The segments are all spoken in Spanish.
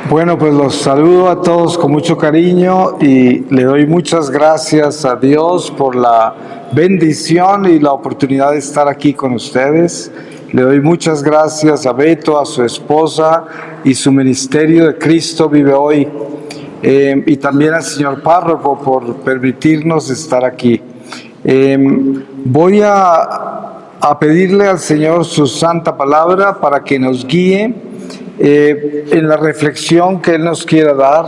Bueno, pues los saludo a todos con mucho cariño y le doy muchas gracias a Dios por la bendición y la oportunidad de estar aquí con ustedes. Le doy muchas gracias a Beto, a su esposa y su ministerio de Cristo Vive Hoy. Y también al señor párroco por permitirnos estar aquí. Voy a pedirle al Señor su santa palabra para que nos guíe en la reflexión que Él nos quiera dar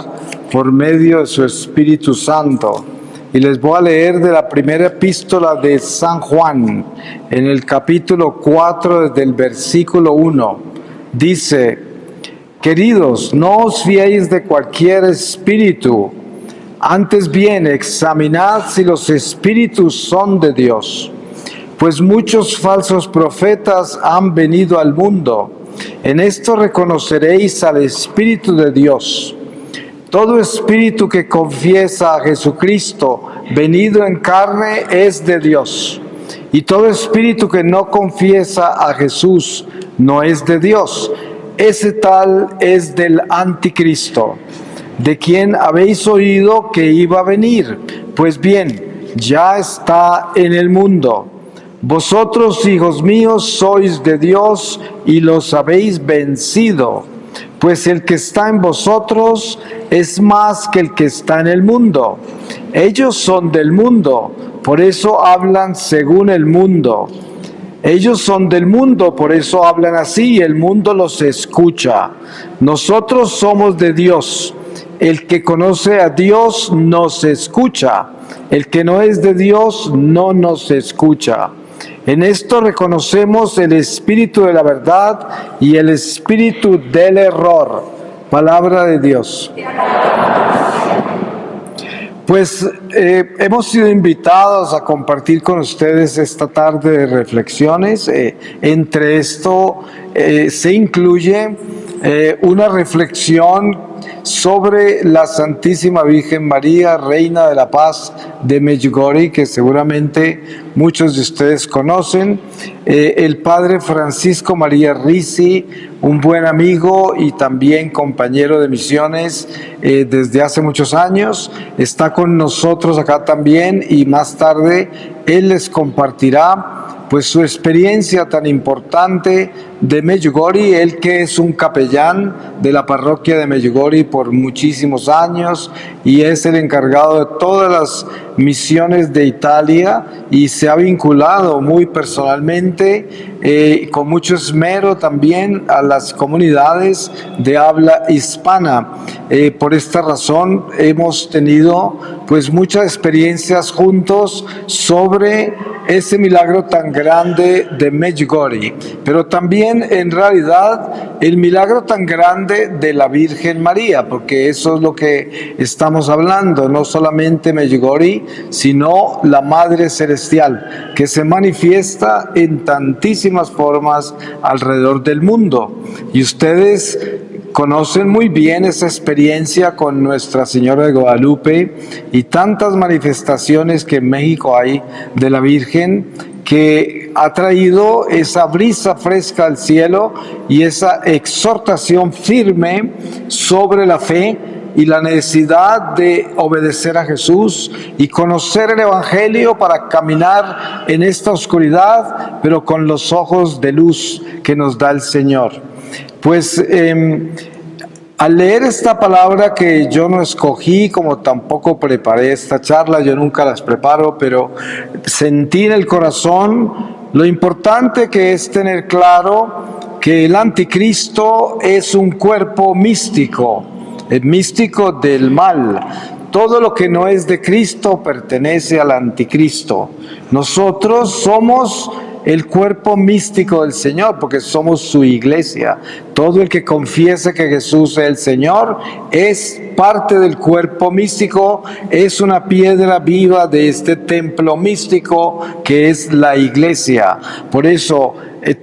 por medio de su Espíritu Santo. Y les voy a leer de la primera epístola de San Juan, en el capítulo 4, desde el versículo 1. Dice: Queridos, no os fiéis de cualquier espíritu, antes bien examinad si los espíritus son de Dios, pues muchos falsos profetas han venido al mundo. En esto reconoceréis al Espíritu de Dios. Todo espíritu que confiesa a Jesucristo venido en carne es de Dios, y todo espíritu que no confiesa a Jesús no es de Dios. Ese tal es del anticristo, de quien habéis oído que iba a venir. Pues bien, ya está en el mundo. Vosotros, hijos míos, sois de Dios y los habéis vencido, pues el que está en vosotros es más que el que está en el mundo. Ellos son del mundo, por eso hablan según el mundo. Ellos son del mundo, por eso hablan así, y el mundo los escucha. Nosotros somos de Dios. El que conoce a Dios nos escucha. El que no es de Dios no nos escucha. En esto reconocemos el espíritu de la verdad y el espíritu del error. Palabra de Dios. Pues hemos sido invitados a compartir con ustedes esta tarde de reflexiones. Entre esto se incluye una reflexión sobre la Santísima Virgen María, Reina de la Paz de Medjugorje, que seguramente muchos de ustedes conocen. El padre Francisco María Risi, un buen amigo y también compañero de misiones desde hace muchos años, está con nosotros acá también, y más tarde él les compartirá pues su experiencia tan importante de Medjugorje, él que es un capellán de la parroquia de Medjugorje por muchísimos años y es el encargado de todas las misiones de Italia, y se ha vinculado muy personalmente con mucho esmero también a las comunidades de habla hispana. Por esta razón hemos tenido pues muchas experiencias juntos sobre ese milagro tan grande de Medjugorje, pero también en realidad el milagro tan grande de la Virgen María, porque eso es lo que estamos hablando, no solamente Medjugorje, sino la Madre Celestial, que se manifiesta en tantísimas formas alrededor del mundo. Y ustedes conocen muy bien esa experiencia con Nuestra Señora de Guadalupe y tantas manifestaciones que en México hay de la Virgen, que ha traído esa brisa fresca al cielo y esa exhortación firme sobre la fe y la necesidad de obedecer a Jesús y conocer el Evangelio para caminar en esta oscuridad, pero con los ojos de luz que nos da el Señor. Pues al leer esta palabra, que yo no escogí, como tampoco preparé esta charla, yo nunca las preparo, pero sentí en el corazón lo importante que es tener claro que el anticristo es un cuerpo místico, el místico del mal. Todo lo que no es de Cristo pertenece al anticristo. Nosotros somos el cuerpo místico del Señor, porque somos su iglesia. Todo el que confiese que Jesús es el Señor es parte del cuerpo místico, es una piedra viva de este templo místico que es la iglesia. Por eso,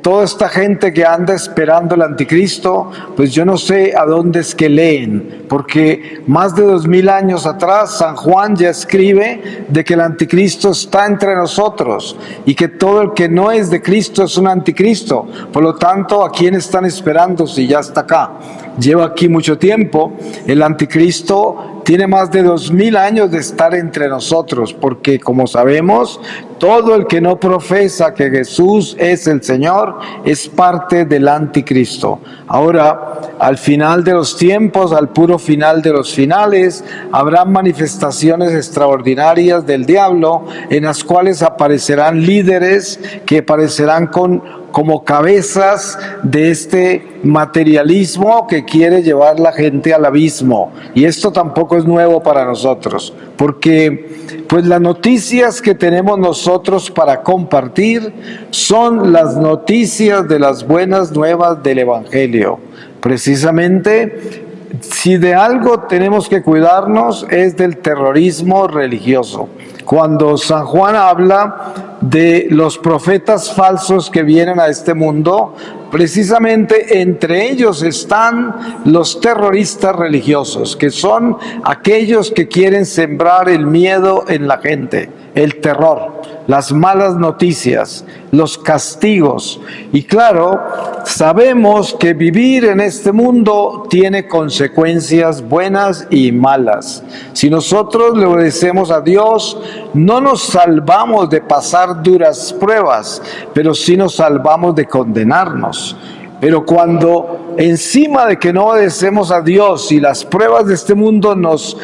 toda esta gente que anda esperando el anticristo, pues yo no sé a dónde es que leen, porque más de 2000 años atrás San Juan ya escribe de que el anticristo está entre nosotros y que todo el que no no es de Cristo es un anticristo. Por lo tanto, ¿a quién están esperando si ya está acá? Lleva aquí mucho tiempo. El anticristo tiene más de 2000 años de estar entre nosotros, porque como sabemos, todo el que no profesa que Jesús es el Señor es parte del anticristo. Ahora, al final de los tiempos, al puro final de los finales, habrá manifestaciones extraordinarias del diablo en las cuales aparecerán líderes que aparecerán como cabezas de este materialismo que quiere llevar la gente al abismo. Y esto tampoco es nuevo para nosotros, porque pues las noticias que tenemos nosotros para compartir son las noticias de las buenas nuevas del Evangelio. Precisamente, si de algo tenemos que cuidarnos es del terrorismo religioso. Cuando San Juan habla de los profetas falsos que vienen a este mundo, precisamente entre ellos están los terroristas religiosos, que son aquellos que quieren sembrar el miedo en la gente, el terror, las malas noticias, los castigos. Y claro, sabemos que vivir en este mundo tiene consecuencias buenas y malas. Si nosotros le obedecemos a Dios, no nos salvamos de pasar duras pruebas, pero sí nos salvamos de condenarnos. Pero cuando encima de que no obedecemos a Dios y las pruebas de este mundo nos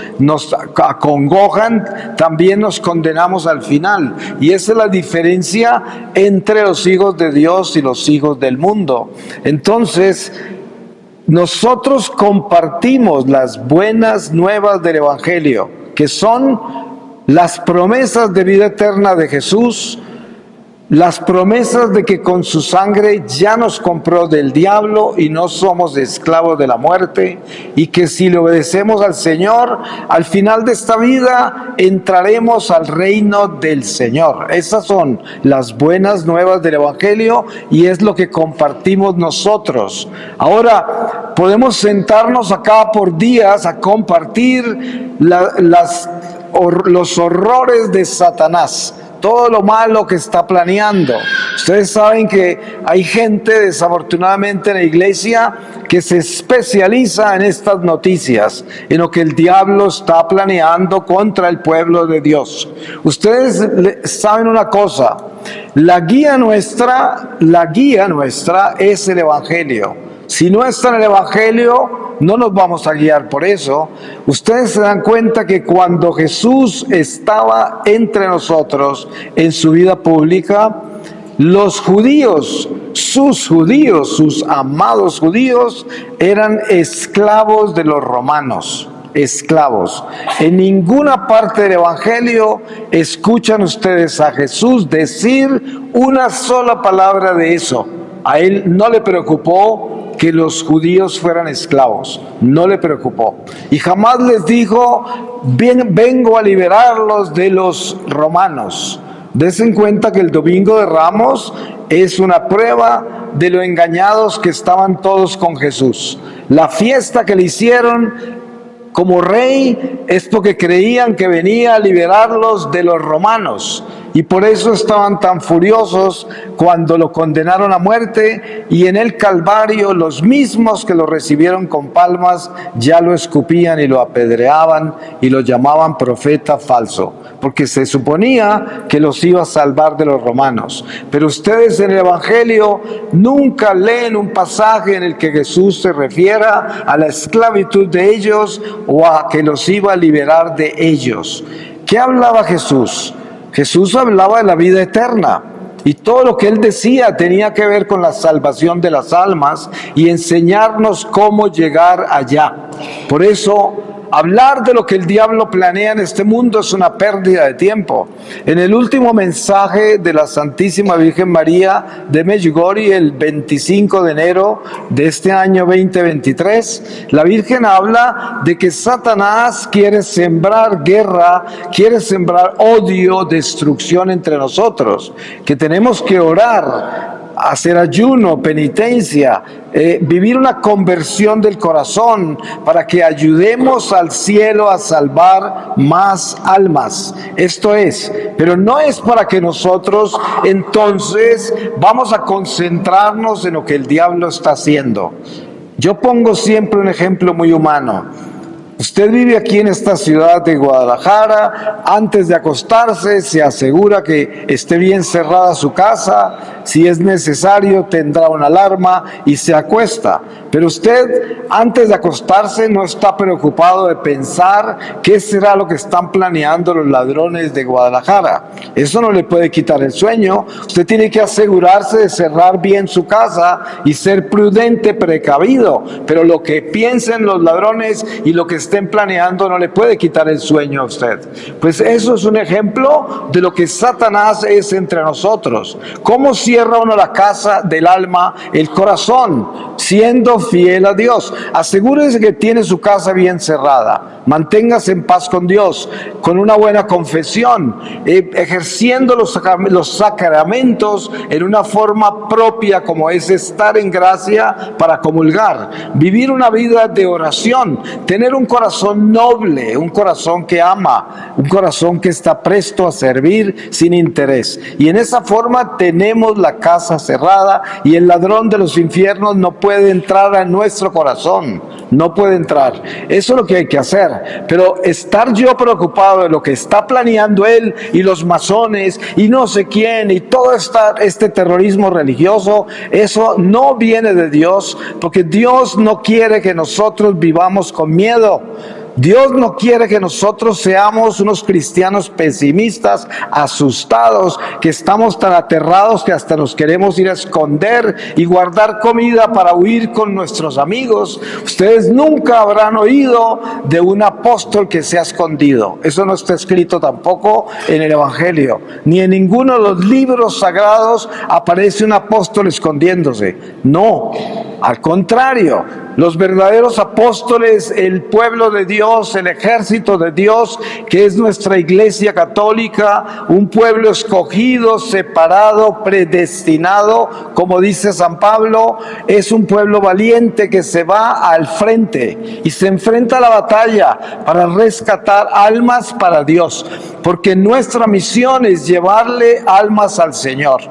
acongojan, también nos condenamos al final. Y esa es la diferencia entre los hijos de Dios y los hijos del mundo. Entonces, nosotros compartimos las buenas nuevas del Evangelio, que son las promesas de vida eterna de Jesús, las promesas de que con su sangre ya nos compró del diablo y no somos esclavos de la muerte, y que si le obedecemos al Señor, al final de esta vida entraremos al reino del Señor. Esas son las buenas nuevas del Evangelio y es lo que compartimos nosotros. Ahora, podemos sentarnos acá por días a compartir los horrores de Satanás, todo lo malo que está planeando. Ustedes saben que hay gente, desafortunadamente, en la iglesia que se especializa en estas noticias, en lo que el diablo está planeando contra el pueblo de Dios. Ustedes saben una cosa: la guía nuestra es el Evangelio. Si no está en el Evangelio, no nos vamos a guiar por eso. Ustedes se dan cuenta que cuando Jesús estaba entre nosotros en su vida pública, los judíos, sus amados judíos, eran esclavos de los romanos. Esclavos. En ninguna parte del Evangelio escuchan ustedes a Jesús decir una sola palabra de eso. A él no le preocupó que los judíos fueran esclavos, no le preocupó. Y jamás les dijo: vengo a liberarlos de los romanos. Desen cuenta que el Domingo de Ramos es una prueba de lo engañados que estaban todos con Jesús. La fiesta que le hicieron como rey es porque creían que venía a liberarlos de los romanos. Y por eso estaban tan furiosos cuando lo condenaron a muerte, y en el Calvario los mismos que lo recibieron con palmas ya lo escupían y lo apedreaban y lo llamaban profeta falso, porque se suponía que los iba a salvar de los romanos. Pero ustedes en el Evangelio nunca leen un pasaje en el que Jesús se refiera a la esclavitud de ellos o a que los iba a liberar de ellos. ¿Qué hablaba Jesús? Jesús hablaba de la vida eterna, y todo lo que él decía tenía que ver con la salvación de las almas y enseñarnos cómo llegar allá. Por eso, hablar de lo que el diablo planea en este mundo es una pérdida de tiempo. En el último mensaje de la Santísima Virgen María de Medjugorje, el 25 de enero de este año 2023, la Virgen habla de que Satanás quiere sembrar guerra, quiere sembrar odio, destrucción entre nosotros, que tenemos que orar hacer ayuno, penitencia, vivir una conversión del corazón para que ayudemos al cielo a salvar más almas. Esto es, pero no es para que nosotros entonces vamos a concentrarnos en lo que el diablo está haciendo. Yo pongo siempre un ejemplo muy humano. Usted vive aquí en esta ciudad de Guadalajara, antes de acostarse se asegura que esté bien cerrada su casa, si es necesario tendrá una alarma y se acuesta. Pero usted antes de acostarse no está preocupado de pensar qué será lo que están planeando los ladrones de Guadalajara. Eso no le puede quitar el sueño. Usted tiene que asegurarse de cerrar bien su casa y ser prudente, precavido. Pero lo que piensen los ladrones y lo que estén planeando no le puede quitar el sueño a usted. Pues eso es un ejemplo de lo que Satanás es entre nosotros. ¿Cómo cierra uno la casa del alma, el corazón? Siendo fiel a Dios. Asegúrese que tiene su casa bien cerrada. Manténgase en paz con Dios, con una buena confesión, ejerciendo los sacramentos en una forma propia, como es estar en gracia para comulgar, vivir una vida de oración, tener un corazón noble, un corazón que ama, un corazón que está presto a servir sin interés. Y en esa forma tenemos la casa cerrada y el ladrón de los infiernos no puede entrar a nuestro corazón, no puede entrar. Eso es lo que hay que hacer. Pero estar yo preocupado de lo que está planeando él y los masones y no sé quién y todo este terrorismo religioso, eso no viene de Dios, porque Dios no quiere que nosotros vivamos con miedo. Dios no quiere que nosotros seamos unos cristianos pesimistas, asustados, que estamos tan aterrados que hasta nos queremos ir a esconder y guardar comida para huir con nuestros amigos. Ustedes nunca habrán oído de un apóstol que se ha escondido. Eso no está escrito tampoco en el Evangelio. Ni en ninguno de los libros sagrados aparece un apóstol escondiéndose. No, al contrario. Los verdaderos apóstoles, el pueblo de Dios, el ejército de Dios, que es nuestra Iglesia Católica, un pueblo escogido, separado, predestinado, como dice San Pablo, es un pueblo valiente que se va al frente y se enfrenta a la batalla para rescatar almas para Dios, porque nuestra misión es llevarle almas al Señor.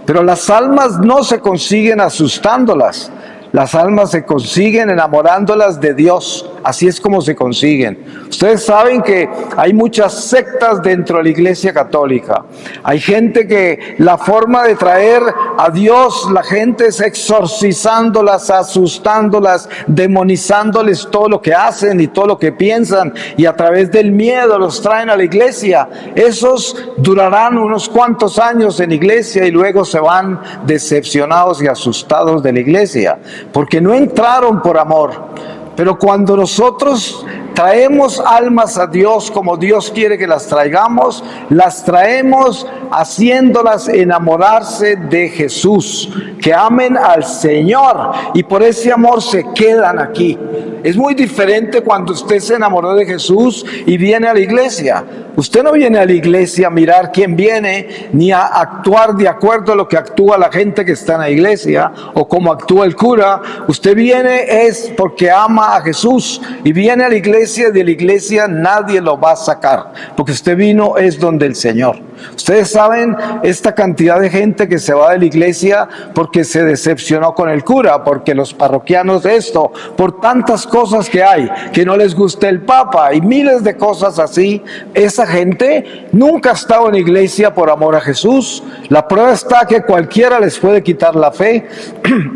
Pero las almas no se consiguen asustándolas. Las almas se consiguen enamorándolas de Dios. Así es como se consiguen. Ustedes saben que hay muchas sectas dentro de la Iglesia Católica. Hay gente que la forma de traer a Dios, la gente es exorcizándolas, asustándolas, demonizándoles todo lo que hacen y todo lo que piensan, y a través del miedo los traen a la iglesia. Esos durarán unos cuantos años en la iglesia y luego se van decepcionados y asustados de la iglesia, porque no entraron por amor. Pero cuando nosotros traemos almas a Dios como Dios quiere que las traigamos, las traemos haciéndolas enamorarse de Jesús, que amen al Señor, y por ese amor se quedan aquí. Es muy diferente cuando usted se enamoró de Jesús y viene a la iglesia. Usted no viene a la iglesia a mirar quién viene, ni a actuar de acuerdo a lo que actúa la gente que está en la iglesia o cómo actúa el cura. Usted viene es porque ama a Jesús y viene a la iglesia, y de la iglesia nadie lo va a sacar, porque usted vino es donde el Señor. Ustedes saben esta cantidad de gente que se va de la iglesia porque se decepcionó con el cura, porque los parroquianos esto, por tantas cosas que hay, que no les gusta el Papa y miles de cosas así. Esa gente nunca ha estado en la iglesia por amor a Jesús. La prueba está que cualquiera les puede quitar la fe.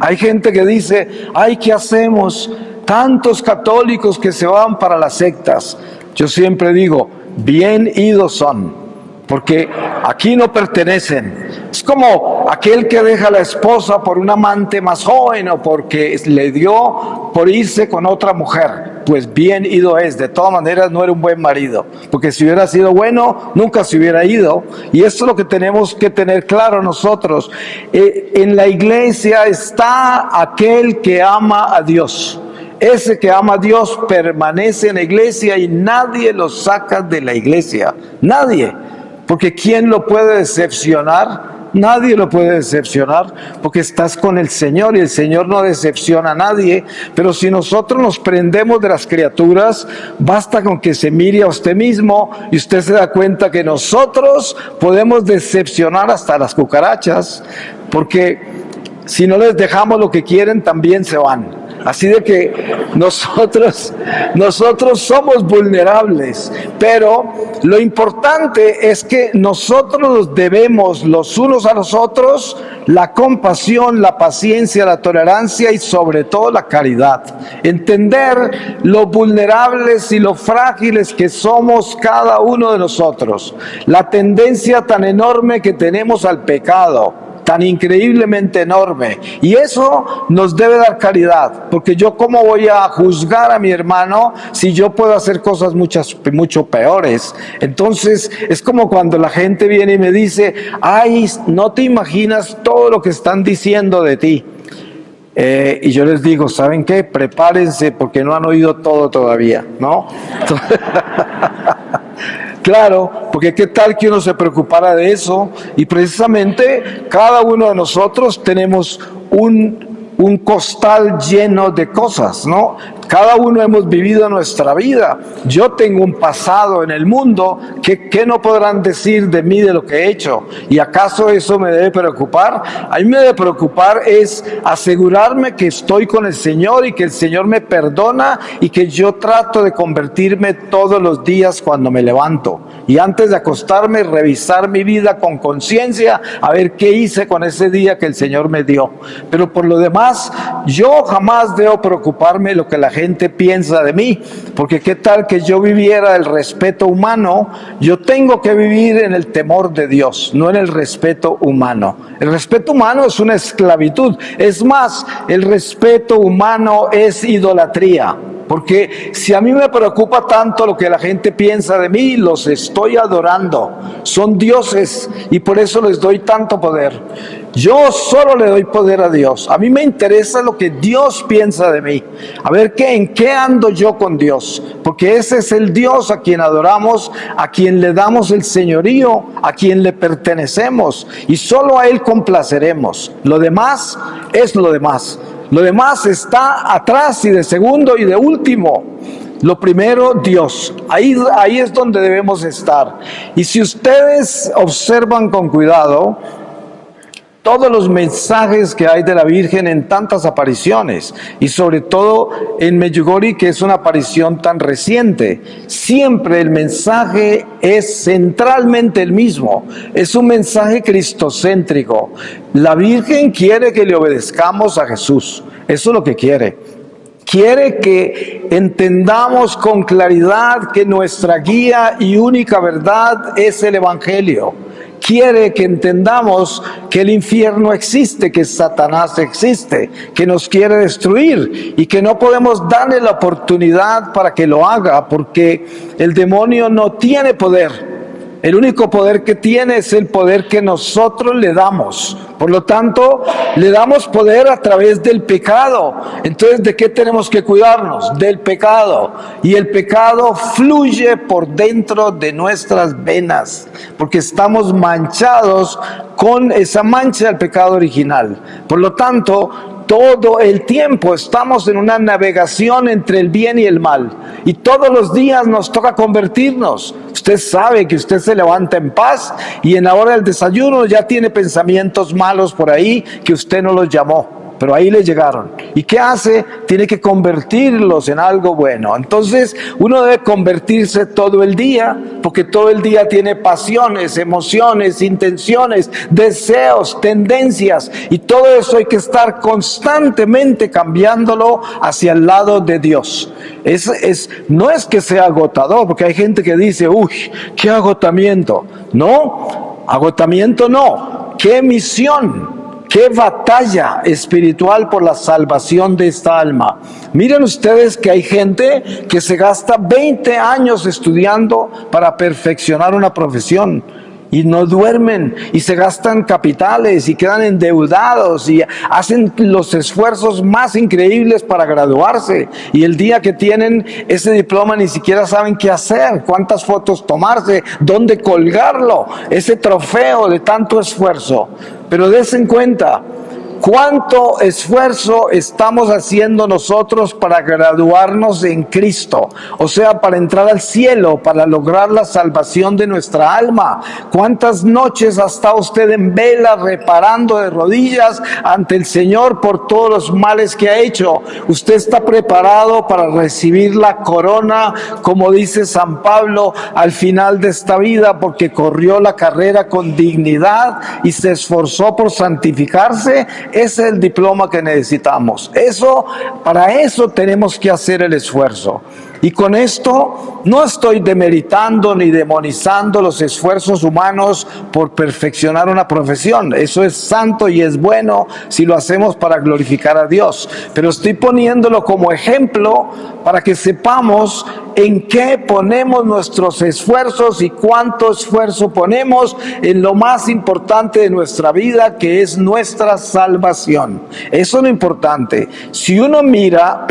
Hay gente que dice, ay, ¿qué hacemos? Tantos católicos que se van para las sectas. Yo siempre digo, bien idos son, porque aquí no pertenecen. Es como aquel que deja a la esposa por un amante más joven o porque le dio por irse con otra mujer. Pues bien ido es. De todas maneras no era un buen marido, porque si hubiera sido bueno nunca se hubiera ido. Y esto es lo que tenemos que tener claro nosotros. En la iglesia está aquel que ama a Dios. Ese que ama a Dios permanece en la iglesia y nadie lo saca de la iglesia. Nadie. Porque ¿quién lo puede decepcionar? nadie lo puede decepcionar porque estás con el Señor y el Señor no decepciona a nadie. Pero si nosotros nos prendemos de las criaturas, basta con que se mire a usted mismo y usted se da cuenta que nosotros podemos decepcionar hasta las cucarachas, porque si no les dejamos lo que quieren, también se van. Así de que nosotros somos vulnerables, pero lo importante es que nosotros nos debemos los unos a los otros la compasión, la paciencia, la tolerancia y sobre todo la caridad. Entender lo vulnerables y lo frágiles que somos cada uno de nosotros, la tendencia tan enorme que tenemos al pecado, tan increíblemente enorme, y eso nos debe dar caridad, porque yo cómo voy a juzgar a mi hermano si yo puedo hacer cosas mucho peores. Entonces es como cuando la gente viene y me dice: ay, no te imaginas todo lo que están diciendo de ti. Y yo les digo: ¿saben qué? Prepárense porque no han oído todo todavía, ¿no? Claro, porque qué tal que uno se preocupara de eso, y precisamente cada uno de nosotros tenemos un costal lleno de cosas, ¿no? Cada uno hemos vivido nuestra vida. Yo tengo un pasado en el mundo que no podrán decir de mí, de lo que he hecho. ¿Y acaso eso me debe preocupar? A mí me debe preocupar es asegurarme que estoy con el Señor y que el Señor me perdona y que yo trato de convertirme todos los días cuando me levanto. Y antes de acostarme, revisar mi vida con conciencia, a ver qué hice con ese día que el Señor me dio. Pero por lo demás, yo jamás debo preocuparme lo que la gente piensa de mí, porque qué tal que yo viviera el respeto humano. Yo tengo que vivir en el temor de Dios, no en el respeto humano. El respeto humano es una esclavitud. Es más, el respeto humano es idolatría. Porque si a mí me preocupa tanto lo que la gente piensa de mí, los estoy adorando. Son dioses y por eso les doy tanto poder. Yo solo le doy poder a Dios. A mí me interesa lo que Dios piensa de mí. A ver en qué ando yo con Dios. Porque ese es el Dios a quien adoramos, a quien le damos el señorío, a quien le pertenecemos. Y solo a Él complaceremos. Lo demás es lo demás. Lo demás está atrás y de segundo y de último. Lo primero, Dios. Ahí es donde debemos estar. Y si ustedes observan con cuidado todos los mensajes que hay de la Virgen en tantas apariciones, y sobre todo en Medjugorje, que es una aparición tan reciente, siempre el mensaje es centralmente el mismo. Es un mensaje cristocéntrico. La Virgen quiere que le obedezcamos a Jesús. Eso es lo que quiere. Quiere que entendamos con claridad que nuestra guía y única verdad es el Evangelio. Quiere que entendamos que el infierno existe, que Satanás existe, que nos quiere destruir y que no podemos darle la oportunidad para que lo haga, porque el demonio no tiene poder. El único poder que tiene es el poder que nosotros le damos. Por lo tanto, le damos poder a través del pecado. Entonces, ¿de qué tenemos que cuidarnos? Del pecado. Y el pecado fluye por dentro de nuestras venas, porque estamos manchados con esa mancha del pecado original. Por lo tanto, todo el tiempo estamos en una navegación entre el bien y el mal. Y todos los días nos toca convertirnos. Usted sabe que usted se levanta en paz y en la hora del desayuno ya tiene pensamientos malos por ahí que usted no los llamó, pero ahí le llegaron. ¿Y qué hace? Tiene que convertirlos en algo bueno. Entonces uno debe convertirse todo el día, porque todo el día tiene pasiones, emociones, intenciones, deseos, tendencias, y todo eso hay que estar constantemente cambiándolo hacia el lado de Dios. No es que sea agotador, porque hay gente que dice: uy, qué agotamiento. No, agotamiento no. Qué misión. ¡Qué batalla espiritual por la salvación de esta alma! Miren ustedes que hay gente que se gasta 20 años estudiando para perfeccionar una profesión. y no duermen y se gastan capitales y quedan endeudados y hacen los esfuerzos más increíbles para graduarse, y el día que tienen ese diploma ni siquiera saben qué hacer, cuántas fotos tomarse, dónde colgarlo, ese trofeo de tanto esfuerzo. Pero des en cuenta ¿cuánto esfuerzo estamos haciendo nosotros para graduarnos en Cristo? O sea, para entrar al cielo, para lograr la salvación de nuestra alma. ¿Cuántas noches ha estado usted en vela reparando de rodillas ante el Señor por todos los males que ha hecho? Usted está preparado para recibir la corona, como dice San Pablo, al final de esta vida, porque corrió la carrera con dignidad y se esforzó por santificarse. Ese es el diploma que necesitamos. Para eso tenemos que hacer el esfuerzo. Y con esto no estoy demeritando ni demonizando los esfuerzos humanos por perfeccionar una profesión. Eso es santo y es bueno si lo hacemos para glorificar a Dios. Pero estoy poniéndolo como ejemplo para que sepamos en qué ponemos nuestros esfuerzos y cuánto esfuerzo ponemos en lo más importante de nuestra vida, que es nuestra salvación. Eso es lo importante. Si uno mira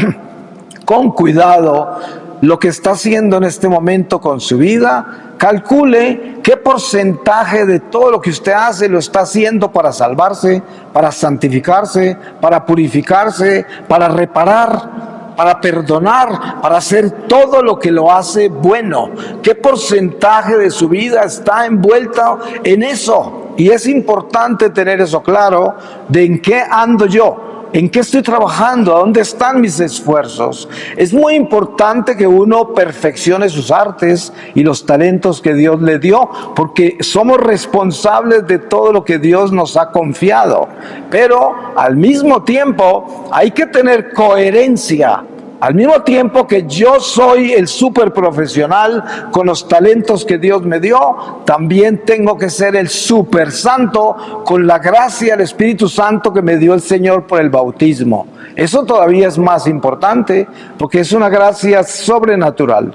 con cuidado lo que está haciendo en este momento con su vida, calcule qué porcentaje de todo lo que usted hace lo está haciendo para salvarse, para santificarse, para purificarse, para reparar, para perdonar, para hacer todo lo que lo hace bueno. ¿Qué porcentaje de su vida está envuelta en eso? Y es importante tener eso claro, de en qué ando yo. ¿En qué estoy trabajando? ¿A dónde están mis esfuerzos? Es muy importante que uno perfeccione sus artes y los talentos que Dios le dio, porque somos responsables de todo lo que Dios nos ha confiado. Pero al mismo tiempo hay que tener coherencia. Al mismo tiempo que yo soy el súper profesional con los talentos que Dios me dio, también tengo que ser el súper santo con la gracia del Espíritu Santo que me dio el Señor por el bautismo. Eso todavía es más importante porque es una gracia sobrenatural.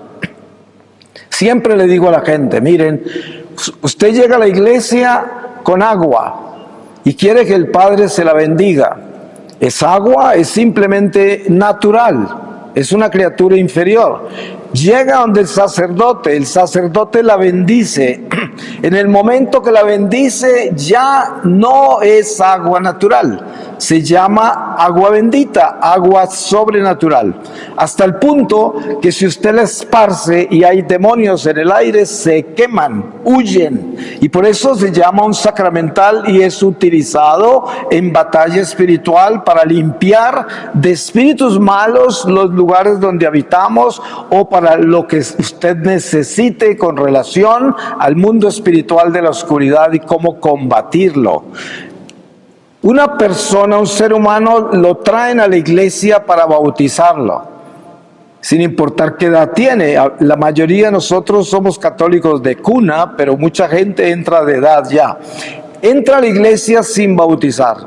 Siempre le digo a la gente, miren, usted llega a la iglesia con agua y quiere que el Padre se la bendiga. Esa agua es simplemente natural. Es una criatura inferior. Llega donde el sacerdote la bendice. En el momento que la bendice, ya no es agua natural. Se llama agua bendita, agua sobrenatural. Hasta el punto que si usted la esparce y hay demonios en el aire, se queman, huyen. Y por eso se llama un sacramental y es utilizado en batalla espiritual para limpiar de espíritus malos los lugares donde habitamos o para lo que usted necesite con relación al mundo espiritual de la oscuridad y cómo combatirlo. Una persona, un ser humano, lo traen a la iglesia para bautizarlo, sin importar qué edad tiene. La mayoría de nosotros somos católicos de cuna, pero mucha gente entra de edad ya. Entra a la iglesia sin bautizar.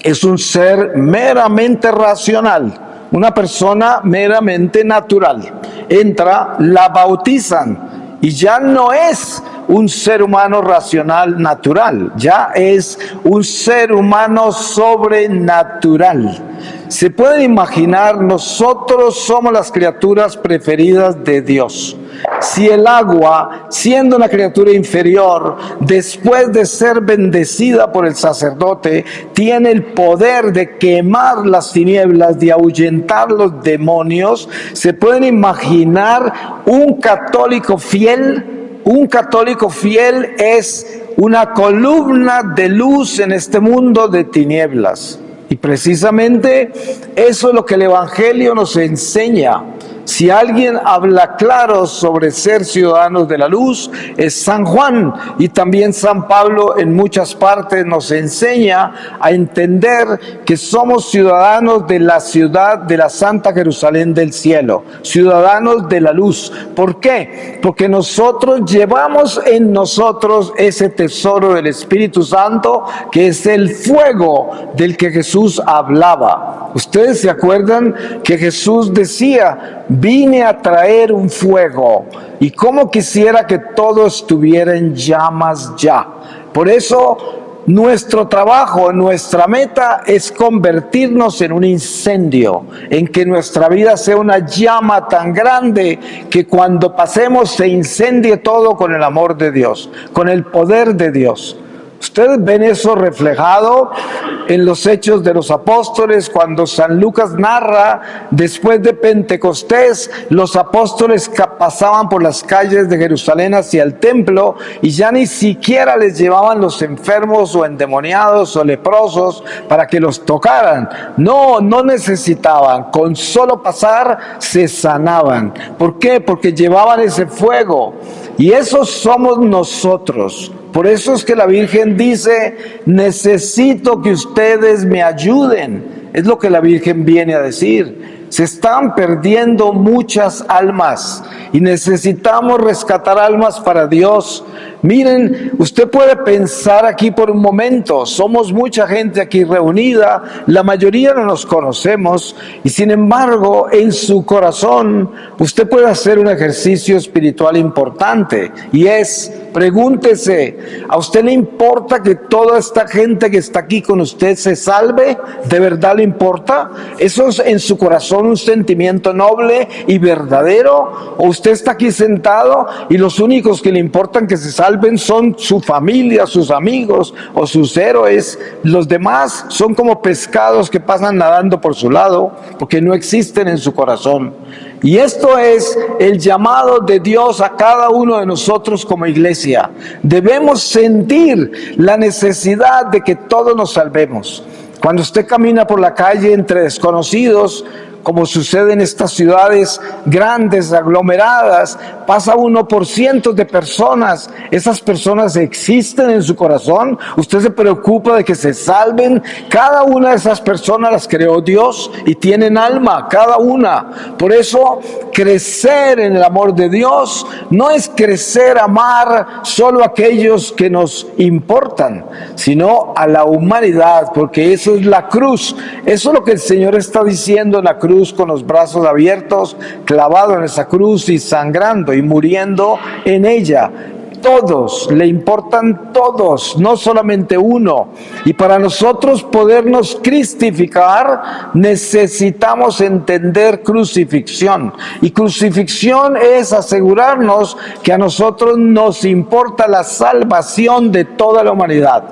Es un ser meramente racional, una persona meramente natural. Entra, la bautizan y ya no es un ser humano racional natural, ya es un ser humano sobrenatural. Se pueden imaginar, nosotros somos las criaturas preferidas de Dios. Si el agua, siendo una criatura inferior, después de ser bendecida por el sacerdote, tiene el poder de quemar las tinieblas, de ahuyentar los demonios, se pueden imaginar un católico fiel. Un católico fiel es una columna de luz en este mundo de tinieblas. Y precisamente eso es lo que el Evangelio nos enseña. Si alguien habla claro sobre ser ciudadanos de la luz, es San Juan, y también San Pablo en muchas partes nos enseña a entender que somos ciudadanos de la ciudad de la Santa Jerusalén del cielo, ciudadanos de la luz. ¿Por qué? Porque nosotros llevamos en nosotros ese tesoro del Espíritu Santo, que es el fuego del que Jesús hablaba. Ustedes se acuerdan que Jesús decía: vine a traer un fuego. y cómo quisiera que todo estuviera en llamas ya. Por eso nuestro trabajo, nuestra meta es convertirnos en un incendio, en que nuestra vida sea una llama tan grande que cuando pasemos se incendie todo con el amor de Dios, con el poder de Dios. Ustedes ven eso reflejado en los Hechos de los Apóstoles, cuando San Lucas narra, después de Pentecostés, los apóstoles pasaban por las calles de Jerusalén hacia el templo y ya ni siquiera les llevaban los enfermos o endemoniados o leprosos para que los tocaran. No necesitaban, con solo pasar se sanaban. ¿Por qué? Porque llevaban ese fuego. Y esos somos nosotros. Por eso es que la Virgen dice, necesito que ustedes me ayuden. Es lo que la Virgen viene a decir. Se están perdiendo muchas almas y necesitamos rescatar almas para Dios. Miren, usted puede pensar aquí por un momento, somos mucha gente aquí reunida, la mayoría no nos conocemos y sin embargo en su corazón usted puede hacer un ejercicio espiritual importante y es, pregúntese, ¿a usted le importa que toda esta gente que está aquí con usted se salve? ¿De verdad le importa? ¿Eso es en su corazón un sentimiento noble y verdadero? ¿O usted está aquí sentado y los únicos que le importan que se salven son su familia, sus amigos o sus héroes? Los demás son como pescados que pasan nadando por su lado porque no existen en su corazón. Y esto es el llamado de Dios a cada uno de nosotros como iglesia. Debemos sentir la necesidad de que todos nos salvemos. Cuando usted camina por la calle entre desconocidos, como sucede en estas ciudades grandes, aglomeradas, pasa uno por cientos de personas. Esas personas existen en su corazón. Usted se preocupa de que se salven. Cada una de esas personas las creó Dios y tienen alma, cada una. Por eso, crecer en el amor de Dios no es crecer, amar solo a aquellos que nos importan, sino a la humanidad, porque eso es la cruz. Eso es lo que el Señor está diciendo en la cruz, con los brazos abiertos, clavado en esa cruz y sangrando y muriendo en ella. Todos, le importan todos, no solamente uno. Y para nosotros podernos cristificar, necesitamos entender crucifixión. Y crucifixión es asegurarnos que a nosotros nos importa la salvación de toda la humanidad.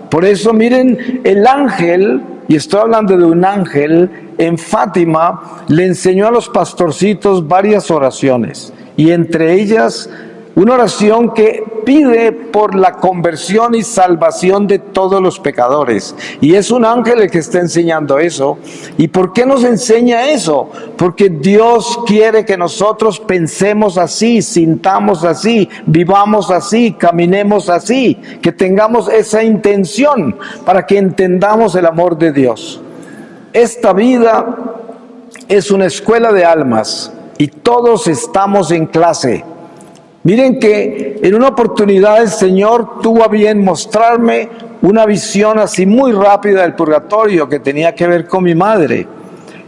Por eso miren, el ángel, y estoy hablando de un ángel, en Fátima le enseñó a los pastorcitos varias oraciones, y entre ellas una oración que pide por la conversión y salvación de todos los pecadores. Y es un ángel el que está enseñando eso. ¿Y por qué nos enseña eso? Porque Dios quiere que nosotros pensemos así, sintamos así, vivamos así, caminemos así, que tengamos esa intención para que entendamos el amor de Dios. Esta vida es una escuela de almas y todos estamos en clase. Miren que en una oportunidad el Señor tuvo a bien mostrarme una visión así muy rápida del purgatorio que tenía que ver con mi madre.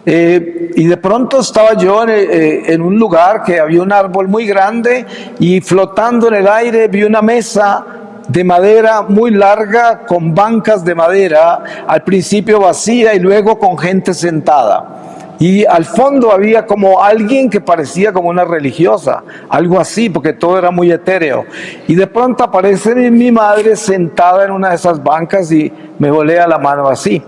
Y de pronto estaba yo en un lugar que había un árbol muy grande y flotando en el aire vi una mesa de madera muy larga con bancas de madera, al principio vacía y luego con gente sentada. Y al fondo había como alguien que parecía como una religiosa, algo así, porque todo era muy etéreo. Y de pronto aparece mi madre sentada en una de esas bancas y me volea la mano así.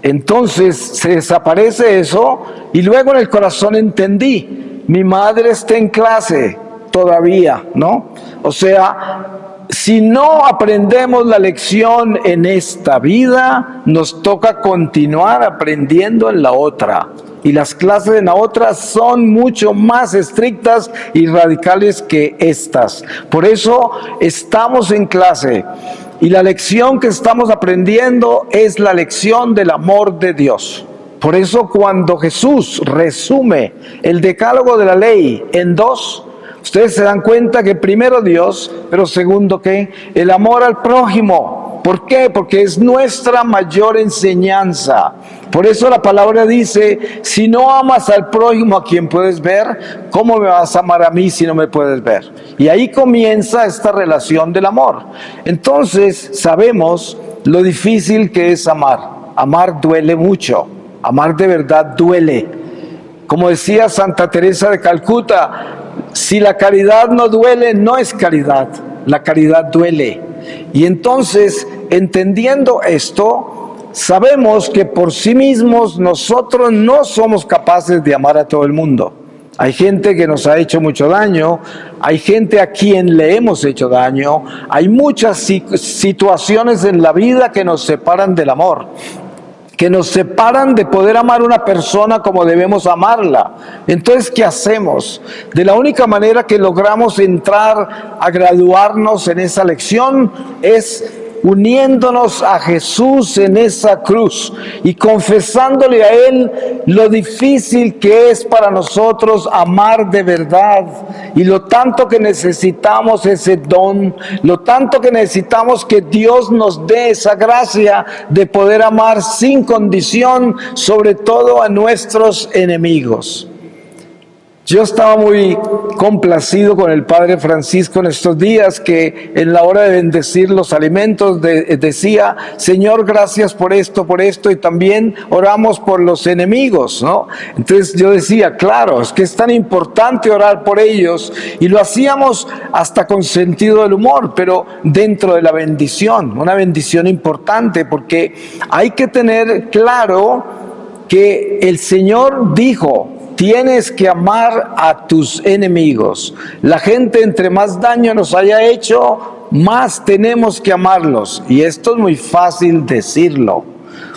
Entonces se desaparece eso y luego en el corazón entendí, mi madre está en clase todavía, ¿no? O sea, si no aprendemos la lección en esta vida, nos toca continuar aprendiendo en la otra. Y las clases en la otra son mucho más estrictas y radicales que estas. Por eso estamos en clase. Y la lección que estamos aprendiendo es la lección del amor de Dios. Por eso cuando Jesús resume el decálogo de la ley en dos, ustedes se dan cuenta que primero Dios, pero segundo ¿qué? El amor al prójimo. ¿Por qué? Porque es nuestra mayor enseñanza. Por eso la palabra dice, si no amas al prójimo a quien puedes ver, ¿cómo me vas a amar a mí si no me puedes ver? Y ahí comienza esta relación del amor. Entonces sabemos lo difícil que es amar. Amar duele mucho. Amar de verdad duele. Como decía Santa Teresa de Calcuta, si la caridad no duele, no es caridad. La caridad duele. Y entonces, entendiendo esto, sabemos que por sí mismos nosotros no somos capaces de amar a todo el mundo. Hay gente que nos ha hecho mucho daño, hay gente a quien le hemos hecho daño, hay muchas situaciones en la vida que nos separan del amor, que nos separan de poder amar a una persona como debemos amarla. Entonces, ¿qué hacemos? De la única manera que logramos entrar a graduarnos en esa lección es uniéndonos a Jesús en esa cruz y confesándole a Él lo difícil que es para nosotros amar de verdad y lo tanto que necesitamos ese don, lo tanto que necesitamos que Dios nos dé esa gracia de poder amar sin condición, sobre todo a nuestros enemigos. Yo estaba muy complacido con el Padre Francisco en estos días que en la hora de bendecir los alimentos decía, Señor, gracias por esto, y también oramos por los enemigos, ¿no? Entonces yo decía, claro, es que es tan importante orar por ellos y lo hacíamos hasta con sentido del humor, pero dentro de la bendición, una bendición importante porque hay que tener claro que el Señor dijo, tienes que amar a tus enemigos. La gente entre más daño nos haya hecho, más tenemos que amarlos. Y esto es muy fácil decirlo.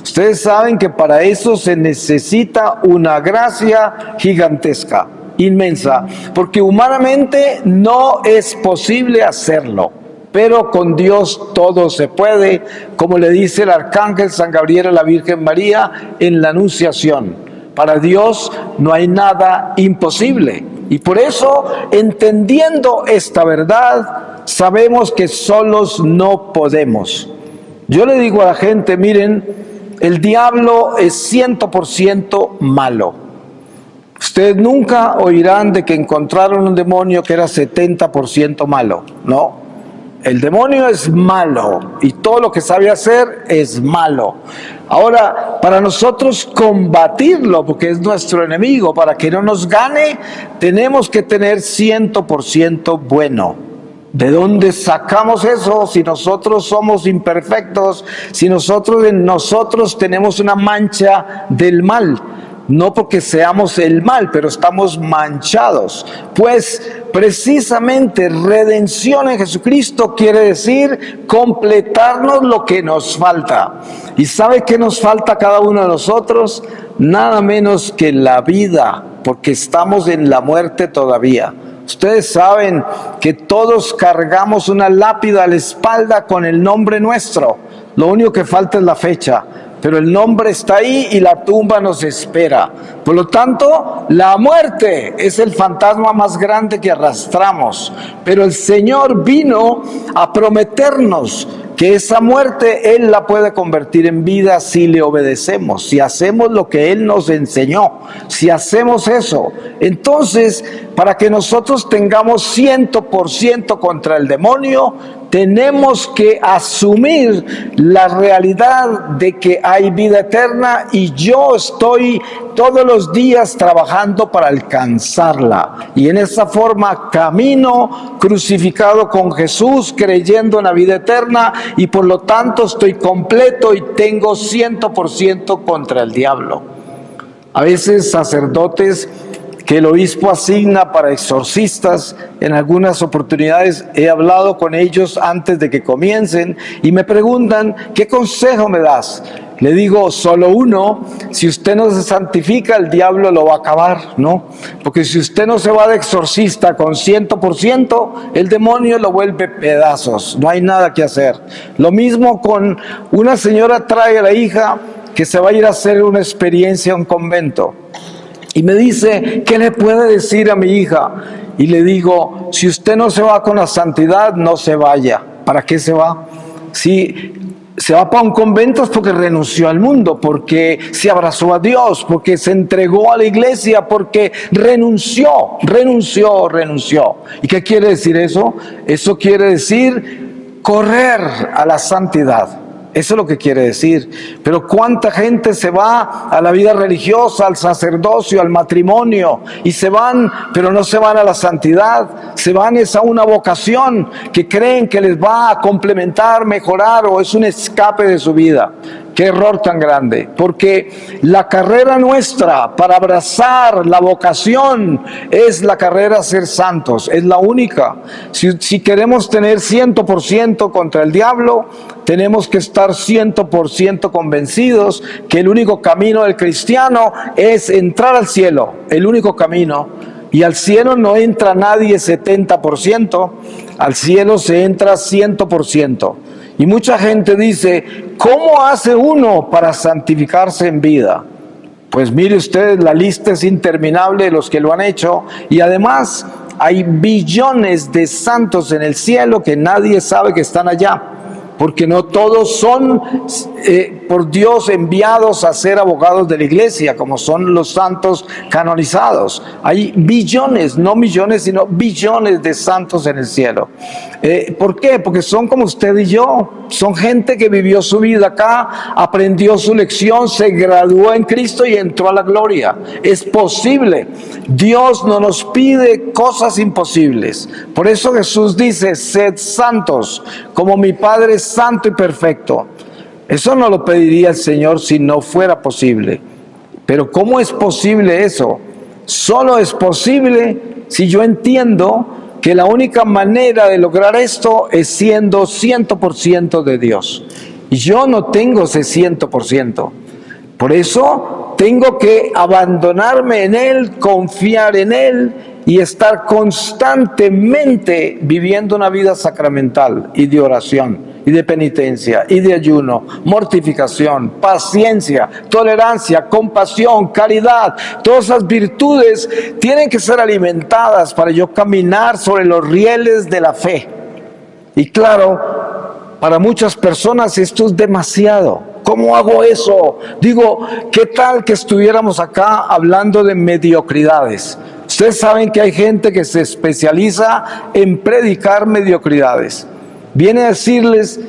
Ustedes saben que para eso se necesita una gracia gigantesca, inmensa, porque humanamente no es posible hacerlo. Pero con Dios todo se puede, como le dice el arcángel San Gabriel a la Virgen María en la Anunciación. Para Dios no hay nada imposible. Y por eso, entendiendo esta verdad, sabemos que solos no podemos. Yo le digo a la gente, miren, el diablo es 100% malo. Ustedes nunca oirán de que encontraron un demonio que era 70% malo, ¿no? El demonio es malo y todo lo que sabe hacer es malo. Ahora, para nosotros combatirlo, porque es nuestro enemigo, para que no nos gane, tenemos que tener 100% bueno. ¿De dónde sacamos eso? Si nosotros somos imperfectos, si en nosotros tenemos una mancha del mal. No porque seamos el mal, pero estamos manchados. Pues precisamente redención en Jesucristo quiere decir completarnos lo que nos falta. ¿Y sabe qué nos falta a cada uno de nosotros? Nada menos que la vida, porque estamos en la muerte todavía. Ustedes saben que todos cargamos una lápida a la espalda con el nombre nuestro. Lo único que falta es la fecha. Pero el nombre está ahí y la tumba nos espera. Por lo tanto, la muerte es el fantasma más grande que arrastramos. Pero el Señor vino a prometernos que esa muerte Él la puede convertir en vida si le obedecemos, si hacemos lo que Él nos enseñó, si hacemos eso. Entonces, para que nosotros tengamos 100% contra el demonio, tenemos que asumir la realidad de que hay vida eterna y yo estoy todos los días trabajando para alcanzarla. Y en esa forma camino crucificado con Jesús, creyendo en la vida eterna y por lo tanto estoy completo y tengo 100% contra el diablo. A veces sacerdotes que el obispo asigna para exorcistas, en algunas oportunidades he hablado con ellos antes de que comiencen y me preguntan, ¿qué consejo me das? Le digo, solo uno, si usted no se santifica, el diablo lo va a acabar, ¿no? Porque si usted no se va de exorcista con 100%, el demonio lo vuelve pedazos, no hay nada que hacer. Lo mismo con una señora trae a la hija que se va a ir a hacer una experiencia a un convento. Y me dice, ¿qué le puede decir a mi hija? Y le digo, si usted no se va con la santidad, no se vaya. ¿Para qué se va? Si se va para un convento es porque renunció al mundo, porque se abrazó a Dios, porque se entregó a la iglesia, porque renunció. ¿Y qué quiere decir eso? Eso quiere decir correr a la santidad. Eso es lo que quiere decir. Pero cuánta gente se va a la vida religiosa, al sacerdocio, al matrimonio, y se van, pero no se van a la santidad. Se van es a una vocación que creen que les va a complementar, mejorar, o es un escape de su vida. Qué error tan grande, porque la carrera nuestra para abrazar la vocación es la carrera a ser santos, es la única. Si queremos tener 100% contra el diablo, tenemos que estar 100% convencidos que el único camino del cristiano es entrar al cielo, el único camino. Y al cielo no entra nadie 70%, al cielo se entra 100%. Y mucha gente dice, ¿cómo hace uno para santificarse en vida? Pues mire usted, la lista es interminable de los que lo han hecho, y además hay billones de santos en el cielo que nadie sabe que están allá, porque no todos son por Dios enviados a ser abogados de la iglesia, como son los santos canonizados. Hay billones, no millones, sino billones de santos en el cielo. ¿Por qué? Porque son como usted y yo, son gente que vivió su vida acá, aprendió su lección, se graduó en Cristo y entró a la gloria. Es posible. Dios no nos pide cosas imposibles. Por eso Jesús dice, sed santos, como mi Padre es santo y perfecto. Eso no lo pediría el Señor si no fuera posible. Pero ¿cómo es posible eso? Solo es posible si yo entiendo que la única manera de lograr esto es siendo 100% de Dios. Y yo no tengo ese 100%. Por eso tengo que abandonarme en Él, confiar en Él y estar constantemente viviendo una vida sacramental y de oración y de penitencia y de ayuno, mortificación, paciencia, tolerancia, compasión, caridad. Todas esas virtudes tienen que ser alimentadas para yo caminar sobre los rieles de la fe. Y claro, para muchas personas esto es demasiado. ¿Cómo hago eso? Digo, ¿qué tal que estuviéramos acá hablando de mediocridades? Ustedes saben que hay gente que se especializa en predicar mediocridades. Viene a decirles,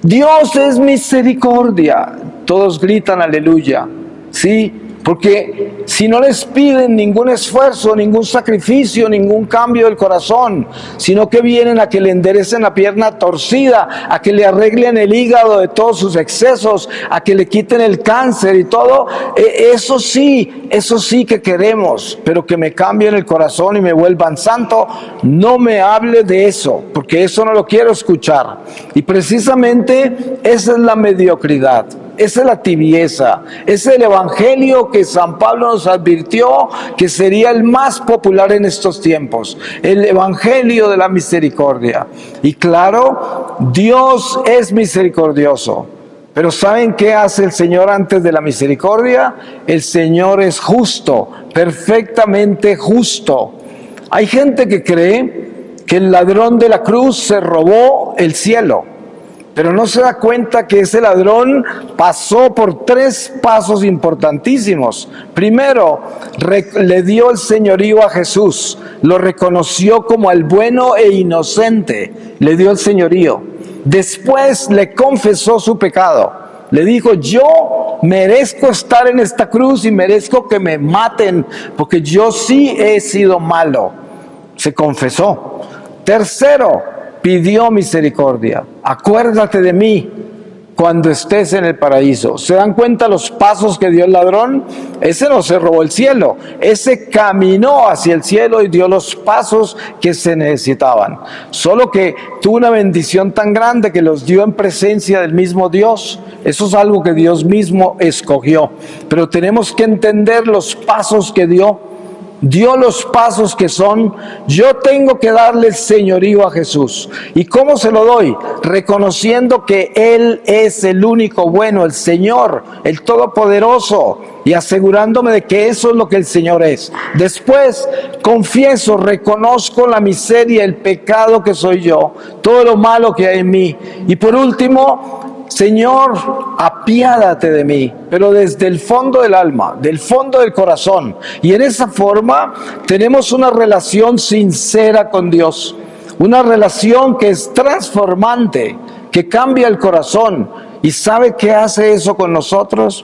Dios es misericordia. Todos gritan aleluya, ¿sí? Porque si no les piden ningún esfuerzo, ningún sacrificio, ningún cambio del corazón, sino que vienen a que le enderecen la pierna torcida, a que le arreglen el hígado de todos sus excesos, a que le quiten el cáncer y todo, eso sí que queremos, pero que me cambien el corazón y me vuelvan santo, no me hable de eso, porque eso no lo quiero escuchar. Y precisamente esa es la mediocridad. Esa es la tibieza, ese es el evangelio que San Pablo nos advirtió que sería el más popular en estos tiempos, el evangelio de la misericordia. Y claro, Dios es misericordioso, pero ¿saben qué hace el Señor antes de la misericordia? El Señor es justo, perfectamente justo. Hay gente que cree que el ladrón de la cruz se robó el cielo, pero no se da cuenta que ese ladrón pasó por 3 pasos importantísimos. Primero, le dio el señorío a Jesús, lo reconoció como el bueno e inocente, le dio el señorío. Después le confesó su pecado, le dijo, yo merezco estar en esta cruz y merezco que me maten, porque yo sí he sido malo. Se confesó. Tercero, pidió misericordia. Acuérdate de mí cuando estés en el paraíso. ¿Se dan cuenta los pasos que dio el ladrón? Ese no se robó el cielo, ese caminó hacia el cielo y dio los pasos que se necesitaban. Solo que tuvo una bendición tan grande que los dio en presencia del mismo Dios. Eso es algo que Dios mismo escogió. Pero tenemos que entender los pasos que dio. Dio los pasos que son, yo tengo que darle el señorío a Jesús. ¿Y cómo se lo doy? Reconociendo que Él es el único bueno, el Señor, el Todopoderoso, y asegurándome de que eso es lo que el Señor es. Después, confieso, reconozco la miseria, el pecado que soy yo, todo lo malo que hay en mí. Y por último, Señor, apiádate de mí, pero desde el fondo del alma, del fondo del corazón. Y en esa forma tenemos una relación sincera con Dios, una relación que es transformante, que cambia el corazón. ¿Y sabe qué hace eso con nosotros?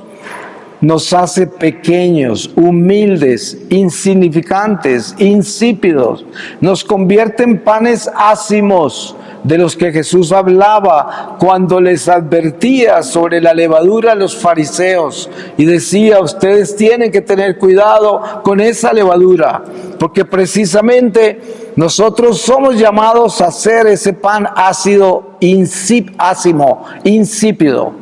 Nos hace pequeños, humildes, insignificantes, insípidos. Nos convierte en panes ácimos, de los que Jesús hablaba cuando les advertía sobre la levadura a los fariseos y decía: ustedes tienen que tener cuidado con esa levadura, porque precisamente nosotros somos llamados a hacer ese pan ácido, ácimo, insípido.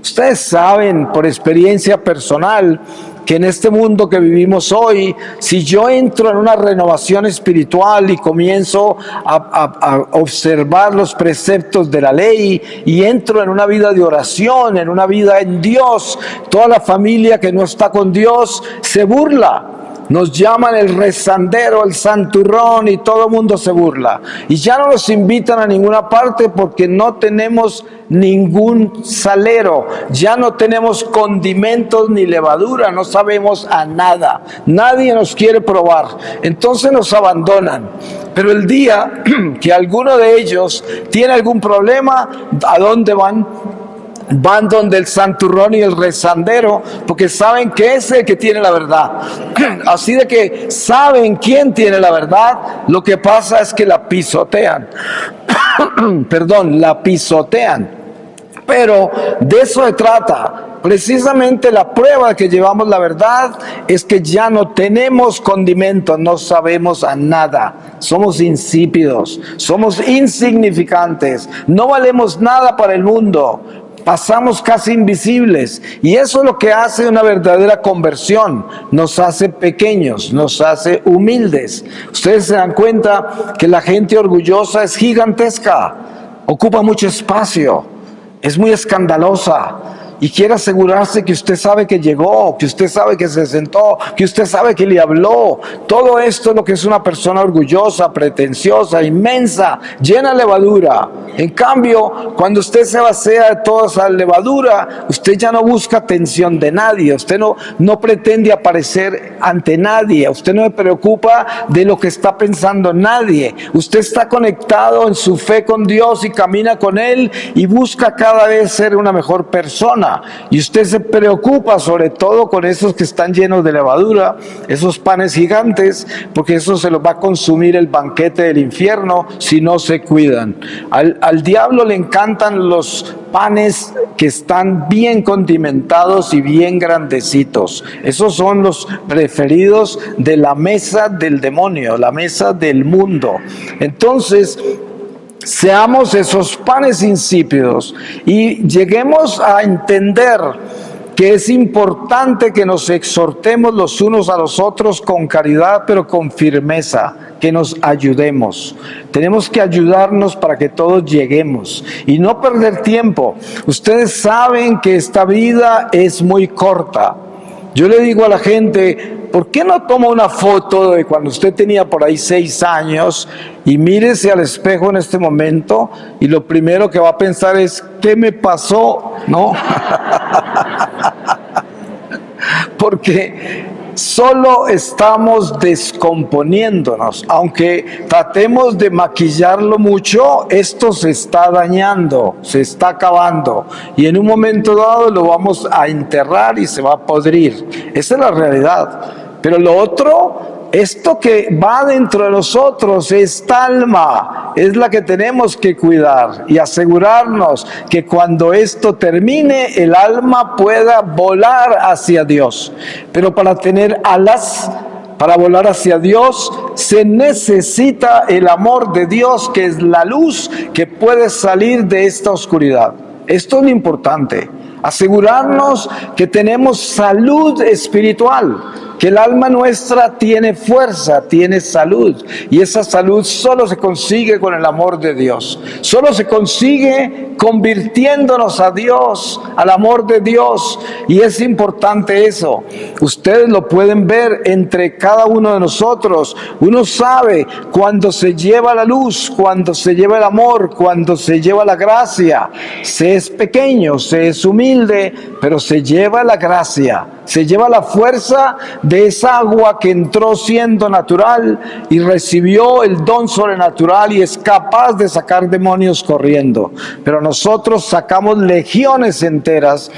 Ustedes saben por experiencia personal que en este mundo que vivimos hoy, si yo entro en una renovación espiritual y comienzo a observar los preceptos de la ley y entro en una vida de oración, en una vida en Dios, toda la familia que no está con Dios se burla. Nos llaman el rezandero, el santurrón, y todo el mundo se burla. Y ya no nos invitan a ninguna parte porque no tenemos ningún salero, ya no tenemos condimentos ni levadura, no sabemos a nada. Nadie nos quiere probar. Entonces nos abandonan. Pero el día que alguno de ellos tiene algún problema, ¿a dónde van? Van donde el santurrón y el rezandero, porque saben que es el que tiene la verdad. Así de que saben quién tiene la verdad, lo que pasa es que la pisotean. Perdón, la pisotean. Pero de eso se trata. Precisamente la prueba de que llevamos la verdad es que ya no tenemos condimentos, no sabemos a nada, somos insípidos, somos insignificantes, no valemos nada para el mundo. Pasamos casi invisibles, y eso es lo que hace una verdadera conversión. Nos hace pequeños, nos hace humildes. Ustedes se dan cuenta que la gente orgullosa es gigantesca, ocupa mucho espacio, es muy escandalosa y quiere asegurarse que usted sabe que llegó, que usted sabe que se sentó, que usted sabe que le habló. Todo esto es lo que es una persona orgullosa, pretenciosa, inmensa, llena de levadura. En cambio, cuando usted se vacía de toda esa levadura, usted ya no busca atención de nadie, usted no pretende aparecer ante nadie, usted no se preocupa de lo que está pensando nadie. Usted está conectado en su fe con Dios y camina con Él y busca cada vez ser una mejor persona. Y usted se preocupa sobre todo con esos que están llenos de levadura, esos panes gigantes, porque eso se los va a consumir el banquete del infierno si no se cuidan. Al diablo le encantan los panes que están bien condimentados y bien grandecitos. Esos son los preferidos de la mesa del demonio, la mesa del mundo. Entonces, seamos esos panes insípidos y lleguemos a entender que es importante que nos exhortemos los unos a los otros con caridad, pero con firmeza, que nos ayudemos. Tenemos que ayudarnos para que todos lleguemos y no perder tiempo. Ustedes saben que esta vida es muy corta. Yo le digo a la gente: ¿por qué no toma una foto de cuando usted tenía por ahí 6 años y mírese al espejo en este momento y lo primero que va a pensar es ¿qué me pasó? ¿No? Porque solo estamos descomponiéndonos. Aunque tratemos de maquillarlo mucho, esto se está dañando, se está acabando, y en un momento dado lo vamos a enterrar y se va a podrir. Esa es la realidad. Pero lo otro, esto que va dentro de nosotros, esta alma, es la que tenemos que cuidar y asegurarnos que cuando esto termine, el alma pueda volar hacia Dios. Pero para tener alas, para volar hacia Dios, se necesita el amor de Dios, que es la luz que puede salir de esta oscuridad. Esto es lo importante, asegurarnos que tenemos salud espiritual. que el alma nuestra tiene fuerza, tiene salud, y esa salud solo se consigue con el amor de Dios, solo se consigue convirtiéndonos a Dios, al amor de Dios, y es importante eso. Ustedes lo pueden ver entre cada uno de nosotros. Uno sabe cuando se lleva la luz, cuando se lleva el amor, cuando se lleva la gracia. Se es pequeño, se es humilde, pero se lleva la gracia, se lleva la fuerza de esa agua que entró siendo natural y recibió el don sobrenatural y es capaz de sacar demonios corriendo. Pero nosotros sacamos legiones enteras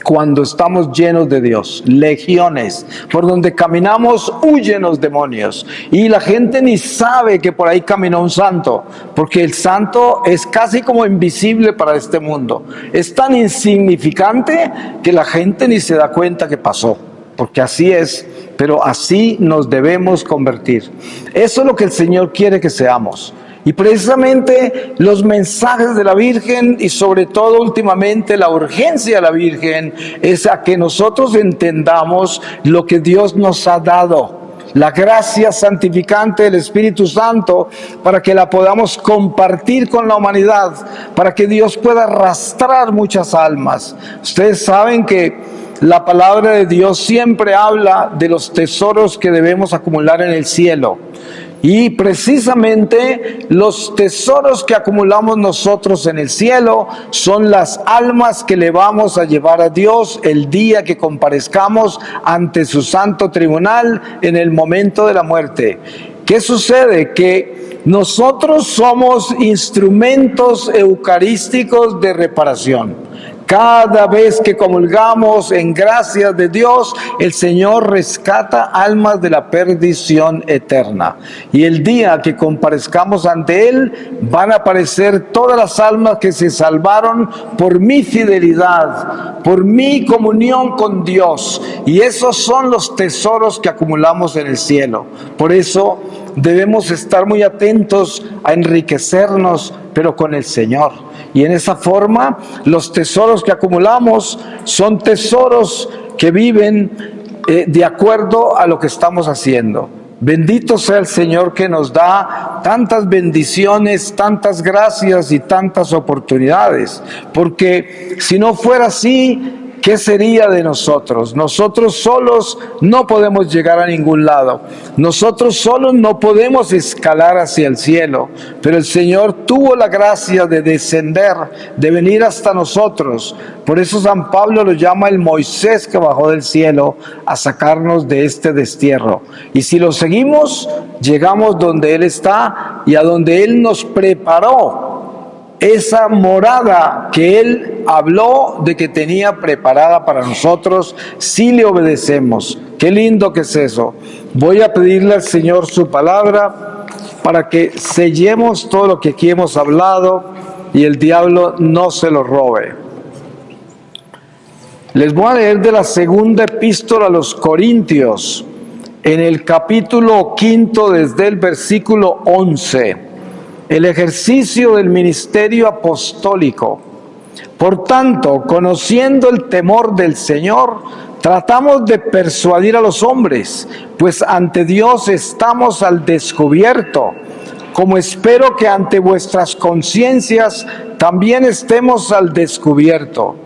cuando estamos llenos de Dios, legiones. Por donde caminamos huyen los demonios. Y la gente ni sabe que por ahí caminó un santo, porque el santo es casi como invisible para este mundo. Es tan insignificante que la gente ni se da cuenta que pasó, porque así es, pero así nos debemos convertir. Eso es lo que el Señor quiere que seamos. Y precisamente los mensajes de la Virgen y sobre todo últimamente la urgencia de la Virgen es a que nosotros entendamos lo que Dios nos ha dado, la gracia santificante del Espíritu Santo, para que la podamos compartir con la humanidad, para que Dios pueda arrastrar muchas almas. Ustedes saben que la palabra de Dios siempre habla de los tesoros que debemos acumular en el cielo. Y precisamente los tesoros que acumulamos nosotros en el cielo son las almas que le vamos a llevar a Dios el día que comparezcamos ante su santo tribunal en el momento de la muerte. ¿Qué sucede? Que nosotros somos instrumentos eucarísticos de reparación. Cada vez que comulgamos en gracias de Dios, el Señor rescata almas de la perdición eterna. Y el día que comparezcamos ante Él, van a aparecer todas las almas que se salvaron por mi fidelidad, por mi comunión con Dios. Y esos son los tesoros que acumulamos en el cielo. Por eso debemos estar muy atentos a enriquecernos, pero con el Señor. Y en esa forma, los tesoros que acumulamos son tesoros que viven de acuerdo a lo que estamos haciendo. Bendito sea el Señor que nos da tantas bendiciones, tantas gracias y tantas oportunidades. Porque si no fuera así, ¿qué sería de nosotros? Nosotros solos no podemos llegar a ningún lado. Nosotros solos no podemos escalar hacia el cielo. Pero el Señor tuvo la gracia de descender, de venir hasta nosotros. Por eso San Pablo lo llama el Moisés que bajó del cielo a sacarnos de este destierro. Y si lo seguimos, llegamos donde Él está y a donde Él nos preparó. Esa morada que Él habló de que tenía preparada para nosotros, si le obedecemos. Qué lindo que es eso. Voy a pedirle al Señor su palabra para que sellemos todo lo que aquí hemos hablado y el diablo no se lo robe. Les voy a leer de la segunda epístola a los Corintios, en el capítulo 5, desde el versículo 11. El ejercicio del ministerio apostólico. Por tanto, conociendo el temor del Señor, tratamos de persuadir a los hombres, pues ante Dios estamos al descubierto, como espero que ante vuestras conciencias también estemos al descubierto.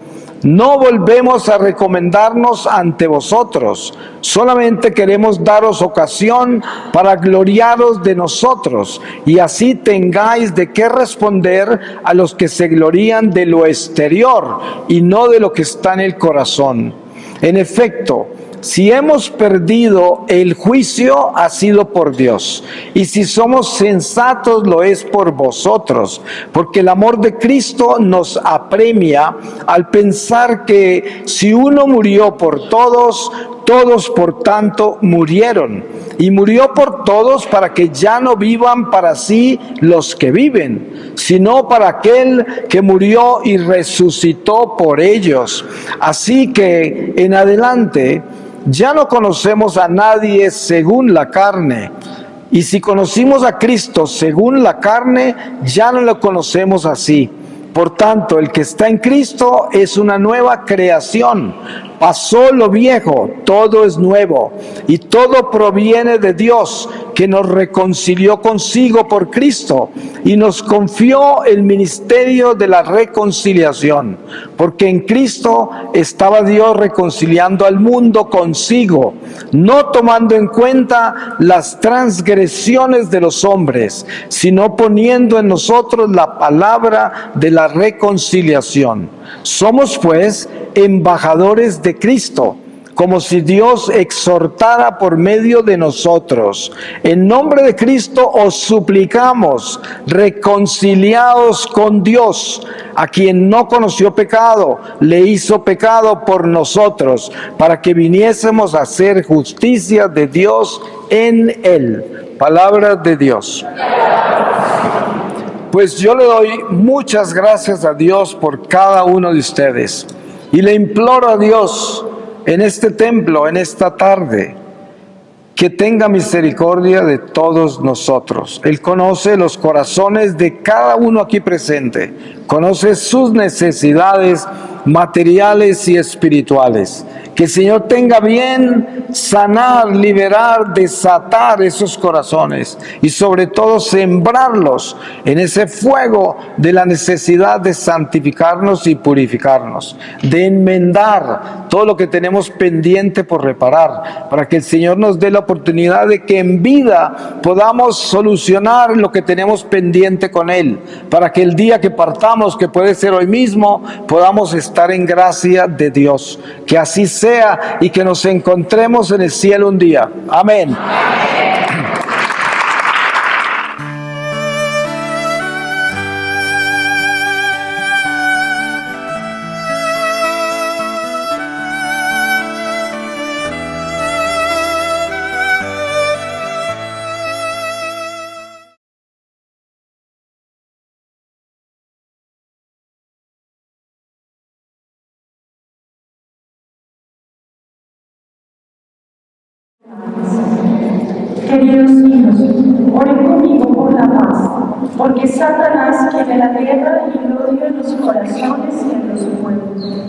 No volvemos a recomendarnos ante vosotros, solamente queremos daros ocasión para gloriaros de nosotros, y así tengáis de qué responder a los que se glorían de lo exterior y no de lo que está en el corazón. En efecto, si hemos perdido el juicio, ha sido por Dios, y si somos sensatos, lo es por vosotros, porque el amor de Cristo nos apremia al pensar que si uno murió por todos, todos por tanto murieron, y murió por todos para que ya no vivan para sí los que viven, sino para aquel que murió y resucitó por ellos. Así que en adelante ya no conocemos a nadie según la carne. Y si conocimos a Cristo según la carne, ya no lo conocemos así. Por tanto, el que está en Cristo es una nueva creación. Pasó lo viejo, todo es nuevo, y todo proviene de Dios, que nos reconcilió consigo por Cristo y nos confió el ministerio de la reconciliación, porque en Cristo estaba Dios reconciliando al mundo consigo, no tomando en cuenta las transgresiones de los hombres, sino poniendo en nosotros la palabra de la reconciliación. Somos pues embajadores de Cristo, como si Dios exhortara por medio de nosotros. En nombre de Cristo os suplicamos, reconciliaos con Dios, a quien no conoció pecado, le hizo pecado por nosotros, para que viniésemos a hacer justicia de Dios en él. Palabra de Dios. Pues yo le doy muchas gracias a Dios por cada uno de ustedes, y le imploro a Dios en este templo, en esta tarde, que tenga misericordia de todos nosotros. Él conoce los corazones de cada uno aquí presente, conoce sus necesidades materiales y espirituales. Que el Señor tenga bien sanar, liberar, desatar esos corazones y sobre todo sembrarlos en ese fuego de la necesidad de santificarnos y purificarnos, de enmendar todo lo que tenemos pendiente por reparar, para que el Señor nos dé la oportunidad de que en vida podamos solucionar lo que tenemos pendiente con Él, para que el día que partamos, que puede ser hoy mismo, podamos estar en gracia de Dios. Que así sea y que nos encontremos en el cielo un día. Amén. Queridos hijos, oren conmigo por la paz, porque Satanás quiere la guerra y el odio en los corazones y en los pueblos.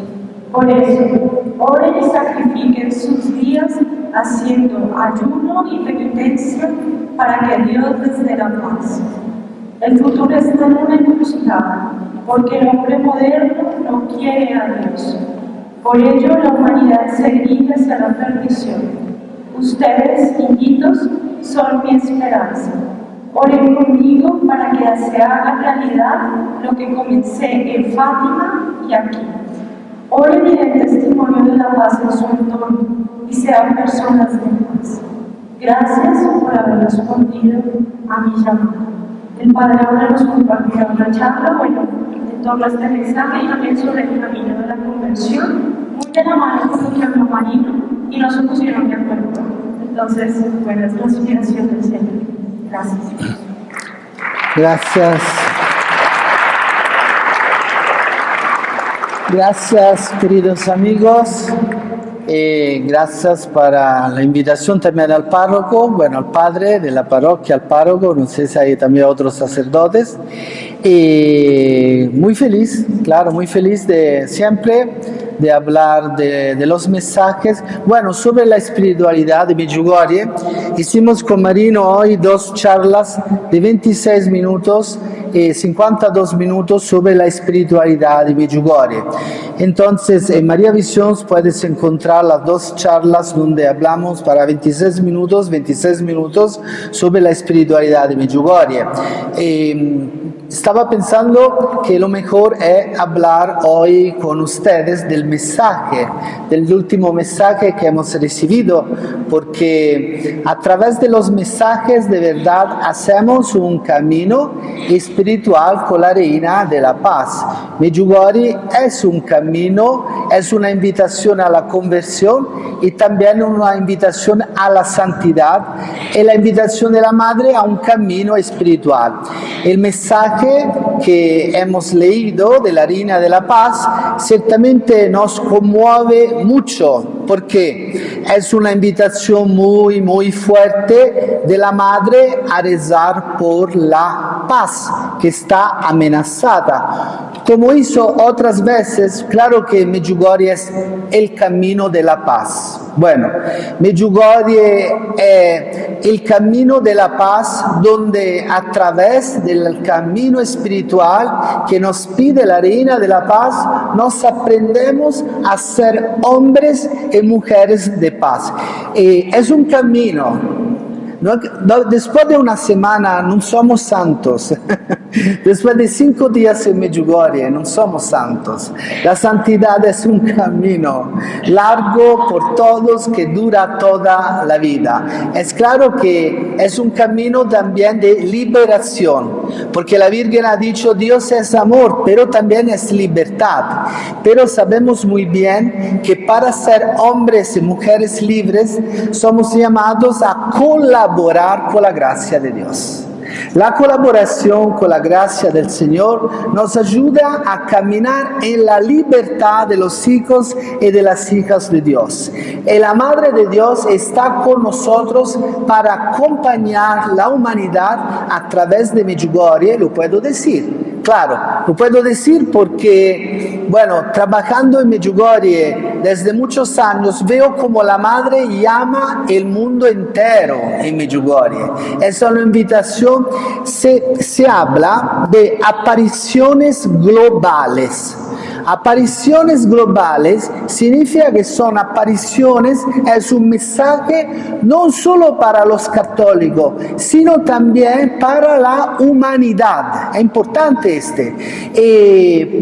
Por eso, oren y sacrifiquen sus días haciendo ayuno y penitencia para que Dios les dé la paz. El futuro está en una encrucijada, porque el hombre moderno no quiere a Dios. Por ello, la humanidad se dirige hacia la perdición. Ustedes, hijitos, son mi esperanza. Oren conmigo para que se haga realidad lo que comencé en Fátima y aquí. Oren y den testimonio de la paz en su entorno y sean personas de paz. Gracias por haber respondido a mi llamada. El Padre ahora nos compartirá una charla, en torno a este mensaje y también sobre el camino de la conversión, muy de la mano con lo que habló Marino, y no se pusieron de acuerdo. Entonces, es la inspiración del Señor. Gracias. Gracias. Gracias, queridos amigos. Gracias para la invitación también al párroco, al padre de la parroquia, al párroco, no sé si hay también otros sacerdotes. Muy feliz, claro, muy feliz de siempre de hablar de los mensajes. Sobre la espiritualidad de Medjugorje, hicimos con Marino hoy 2 charlas de 26 minutos y 52 minutos sobre la espiritualidad de Medjugorje. Entonces, en María Visions puedes encontrar las 2 charlas donde hablamos para 26 minutos sobre la espiritualidad de Medjugorje. Estaba pensando que lo mejor es hablar hoy con ustedes del mensaje, del último mensaje que hemos recibido, porque a través de los mensajes de verdad hacemos un camino espiritual con la Reina de la Paz. Medjugorje es un camino, es una invitación a la conversión y también una invitación a la santidad y la invitación de la Madre a un camino espiritual. El mensaje que hemos leído de la Reina de la Paz ciertamente nos conmueve mucho porque es una invitación muy, muy fuerte de la Madre a rezar por la paz que está amenazada. como hizo otras veces, claro que Medjugorje es el camino de la paz. Bueno, Medjugorje es el camino de la paz donde a través del camino espiritual que nos pide la Reina de la Paz, nos aprendemos a ser hombres y mujeres de paz. Es un camino. Después de una semana no somos santos. Después de 5 días en Medjugorje no somos santos. La santidad es un camino largo por todos que dura toda la vida. Es claro que es un camino también de liberación, porque la Virgen ha dicho Dios es amor, pero también es libertad. Pero sabemos muy bien que para ser hombres y mujeres libres somos llamados a colaborar con la gracia de Dios. La colaboración con la gracia del Señor nos ayuda a caminar en la libertad de los hijos y de las hijas de Dios. Y la Madre de Dios está con nosotros para acompañar la humanidad a través de Medjugorje, lo puedo decir. Claro, lo puedo decir porque, bueno, trabajando en Medjugorje desde muchos años, veo como la Madre llama el mundo entero en Medjugorje. Es una invitación, se habla de apariciones globales. Apariciones globales significa que son apariciones, es un mensaje no solo para los católicos, sino también para la humanidad. Es importante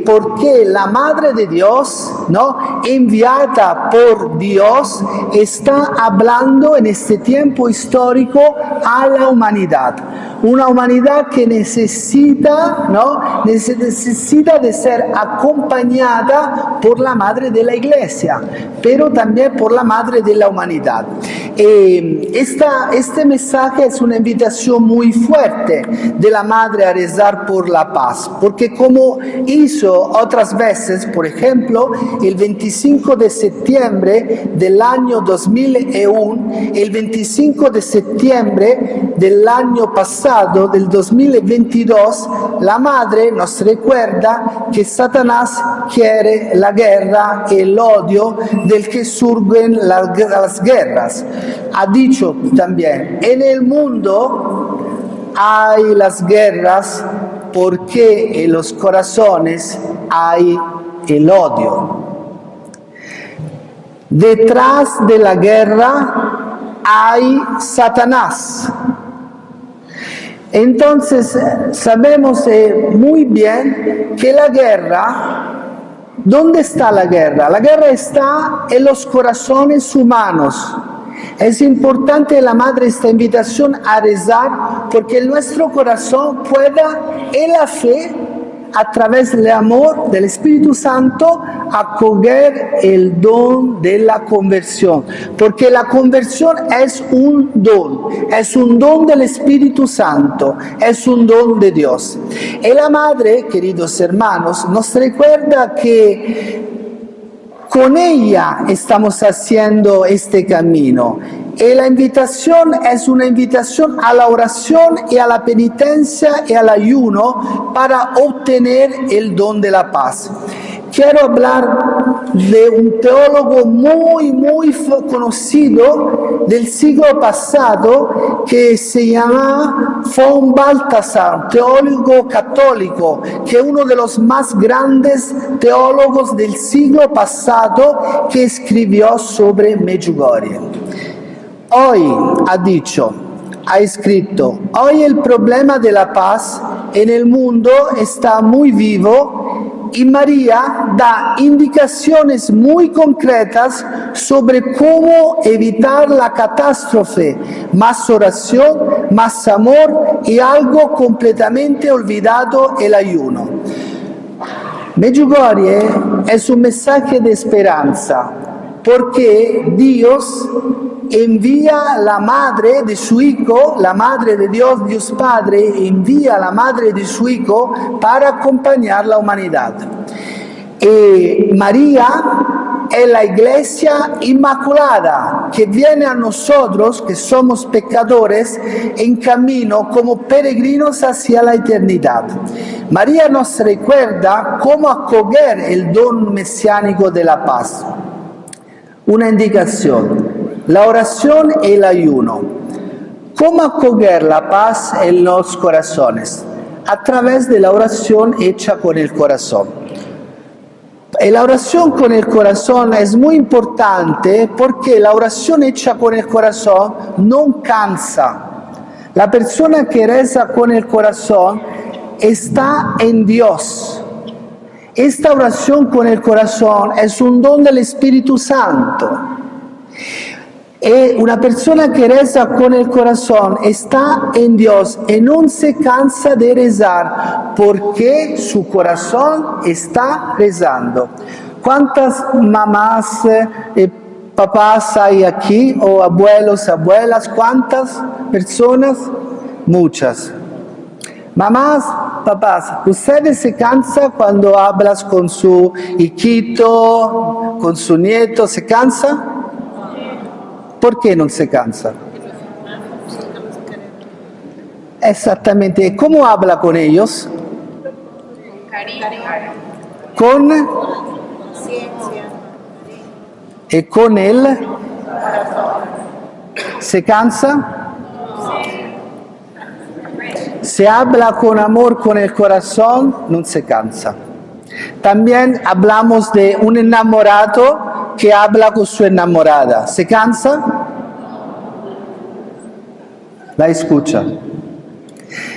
porque la Madre de Dios, ¿no?, enviada por Dios, está hablando en este tiempo histórico a la humanidad. Una humanidad que necesita, ¿no?, necesita de ser acompañada por la Madre de la Iglesia, pero también por la Madre de la humanidad. Este mensaje es una invitación muy fuerte de la Madre a rezar por la paz, porque como hizo otras veces, por ejemplo, el 25 de septiembre del año 2001, el 25 de septiembre del año pasado, del 2022, la Madre nos recuerda que Satanás quiere la guerra y el odio del que surgen las guerras. Ha dicho también, en el mundo hay las guerras porque en los corazones hay el odio. Detrás de la guerra hay Satanás. Entonces sabemos muy bien que la guerra, ¿dónde está la guerra? La guerra está en los corazones humanos. Es importante la Madre esta invitación a rezar porque nuestro corazón pueda, en la fe, a través del amor del Espíritu Santo, acoger el don de la conversión. Porque la conversión es un don del Espíritu Santo, es un don de Dios. Y la Madre, queridos hermanos, nos recuerda que con ella estamos haciendo este camino. Y la invitación es una invitación a la oración y a la penitencia y al ayuno para obtener el don de la paz. Quiero hablar de un teólogo muy conocido del siglo pasado que se llama von Balthasar, un teólogo católico, que es uno de los más grandes teólogos del siglo pasado que escribió sobre Medjugorje. Hoy ha escrito, hoy el problema de la paz en el mundo está muy vivo y María da indicaciones muy concretas sobre cómo evitar la catástrofe, más oración, más amor y algo completamente olvidado, el ayuno. Medjugorje es un mensaje de esperanza, porque Dios envía la madre de su Hijo, la Madre de Dios, Dios Padre, envía a la Madre de su Hijo para acompañar la humanidad. María es la iglesia inmaculada que viene a nosotros, que somos pecadores, en camino como peregrinos hacia la eternidad. María nos recuerda cómo acoger el don mesiánico de la paz. Una indicación, la oración y el ayuno. ¿Cómo acoger la paz en los corazones? A través de la oración hecha con el corazón. Y la oración con el corazón es muy importante porque la oración hecha con el corazón no cansa. La persona que reza con el corazón está en Dios. Esta oración con el corazón es un don del Espíritu Santo. Y una persona que reza con el corazón está en Dios y no se cansa de rezar porque su corazón está rezando. ¿Cuántas mamás y papás hay aquí? ¿O abuelos, abuelas? ¿Cuántas personas? Muchas. Mamás, papás, ¿ustedes se cansan cuando hablas con su hijito, con su nieto? ¿Se cansa? ¿Por qué no se cansa? Exactamente. ¿Cómo habla con ellos? Con ciencia. ¿Y con él? ¿Se cansa? Se habla con amor con el corazón, no se cansa. También hablamos de un enamorado que habla con su enamorada. ¿Se cansa? La escucha.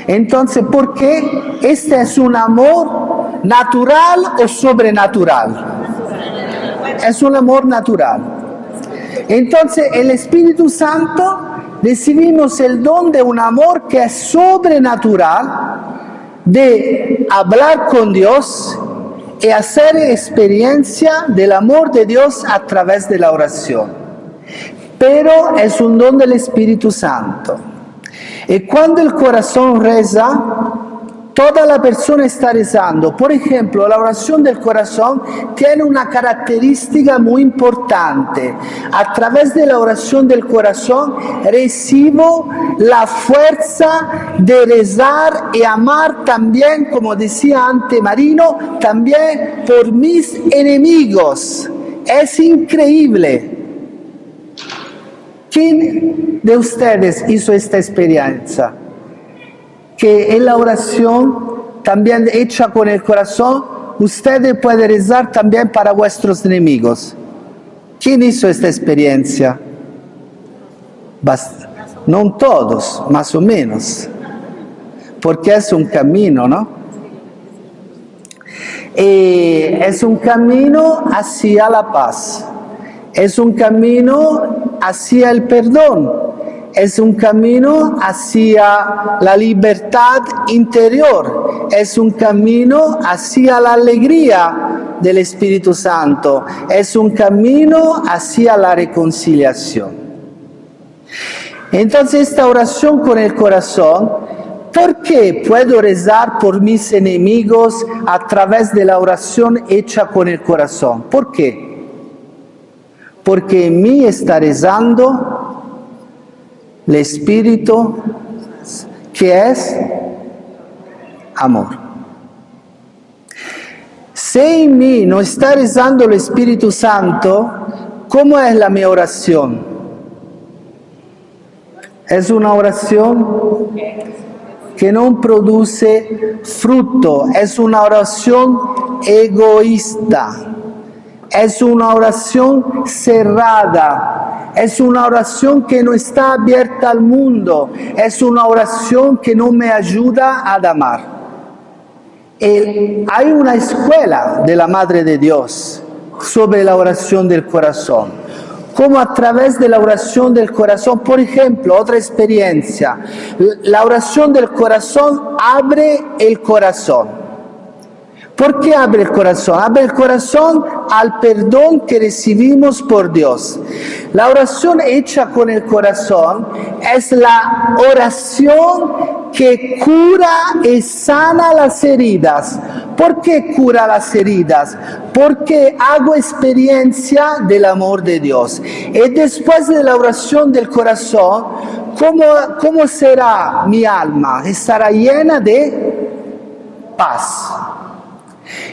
Entonces, ¿por qué? ¿Este es un amor natural o sobrenatural? Es un amor natural. Entonces, el Espíritu Santo recibimos el don de un amor que es sobrenatural, de hablar con Dios y hacer experiencia del amor de Dios a través de la oración. Pero es un don del Espíritu Santo. Y cuando el corazón reza, toda la persona está rezando. Por ejemplo, la oración del corazón tiene una característica muy importante. A través de la oración del corazón recibo la fuerza de rezar y amar también, como decía antes Marino, también por mis enemigos. Es increíble. ¿Quién de ustedes hizo esta experiencia? Que en la oración, también hecha con el corazón, ustedes pueden rezar también para vuestros enemigos. ¿Quién hizo esta experiencia? No todos, más o menos. Porque es un camino, ¿no? Es un camino hacia la paz. Es un camino hacia el perdón. Es un camino hacia la libertad interior, es un camino hacia la alegría del Espíritu Santo, es un camino hacia la reconciliación. Entonces, esta oración con el corazón, ¿por qué puedo rezar por mis enemigos a través de la oración hecha con el corazón? ¿Por qué? Porque en mí está rezando el Espíritu, que es amor. Si en mí no está rezando el Espíritu Santo, ¿cómo es la mi oración? Es una oración que no produce fruto, es una oración egoísta, es una oración cerrada, es una oración que no está abierta al mundo, es una oración que no me ayuda a amar. Hay una escuela de la Madre de Dios sobre la oración del corazón. Como a través de la oración del corazón, por ejemplo, otra experiencia, la oración del corazón abre el corazón. ¿Por qué abre el corazón? Abre el corazón al perdón que recibimos por Dios. La oración hecha con el corazón es la oración que cura y sana las heridas. ¿Por qué cura las heridas? Porque hago experiencia del amor de Dios. Y después de la oración del corazón, ¿cómo será mi alma? Estará llena de paz.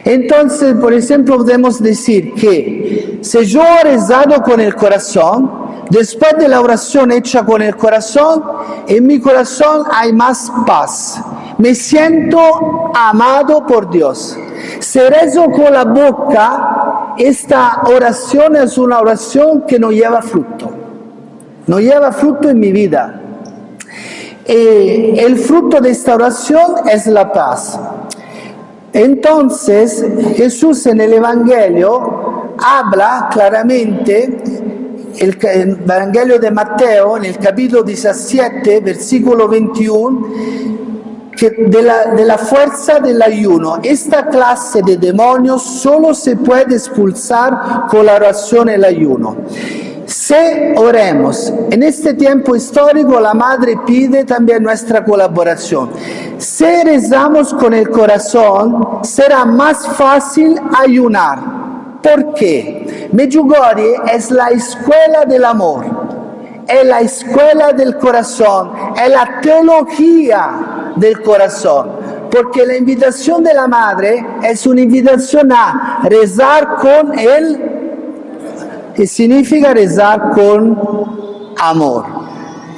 Entonces, por ejemplo, podemos decir que si yo he rezado con el corazón, después de la oración hecha con el corazón, en mi corazón hay más paz. Me siento amado por Dios. Si rezo con la boca, esta oración es una oración que no lleva fruto. No lleva fruto en mi vida. El fruto de esta oración es la paz. Entonces, Jesús en el Evangelio habla claramente, el Evangelio de Mateo, en el capítulo 17, versículo 21, de la fuerza del ayuno. Esta clase de demonios solo se puede expulsar con la oración y el ayuno. Si oremos, en este tiempo histórico la Madre pide también nuestra colaboración. Si rezamos con el corazón, será más fácil ayunar. ¿Por qué? Medjugorje es la escuela del amor, es la escuela del corazón, es la teología del corazón. Porque la invitación de la Madre es una invitación a rezar con él, que significa rezar con amor,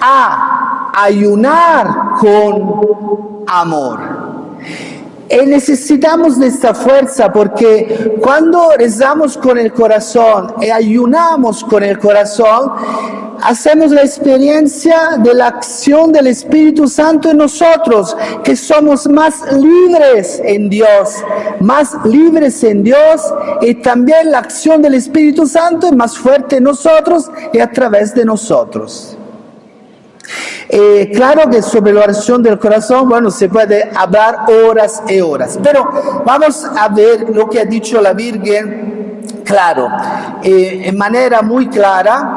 a ayunar con amor. Y necesitamos de esta fuerza porque cuando rezamos con el corazón y ayunamos con el corazón, hacemos la experiencia de la acción del Espíritu Santo en nosotros, que somos más libres en Dios, y también la acción del Espíritu Santo es más fuerte en nosotros y a través de nosotros. Claro que sobre la oración del corazón, bueno, se puede hablar horas y horas, pero vamos a ver lo que ha dicho la Virgen, claro, en manera muy clara,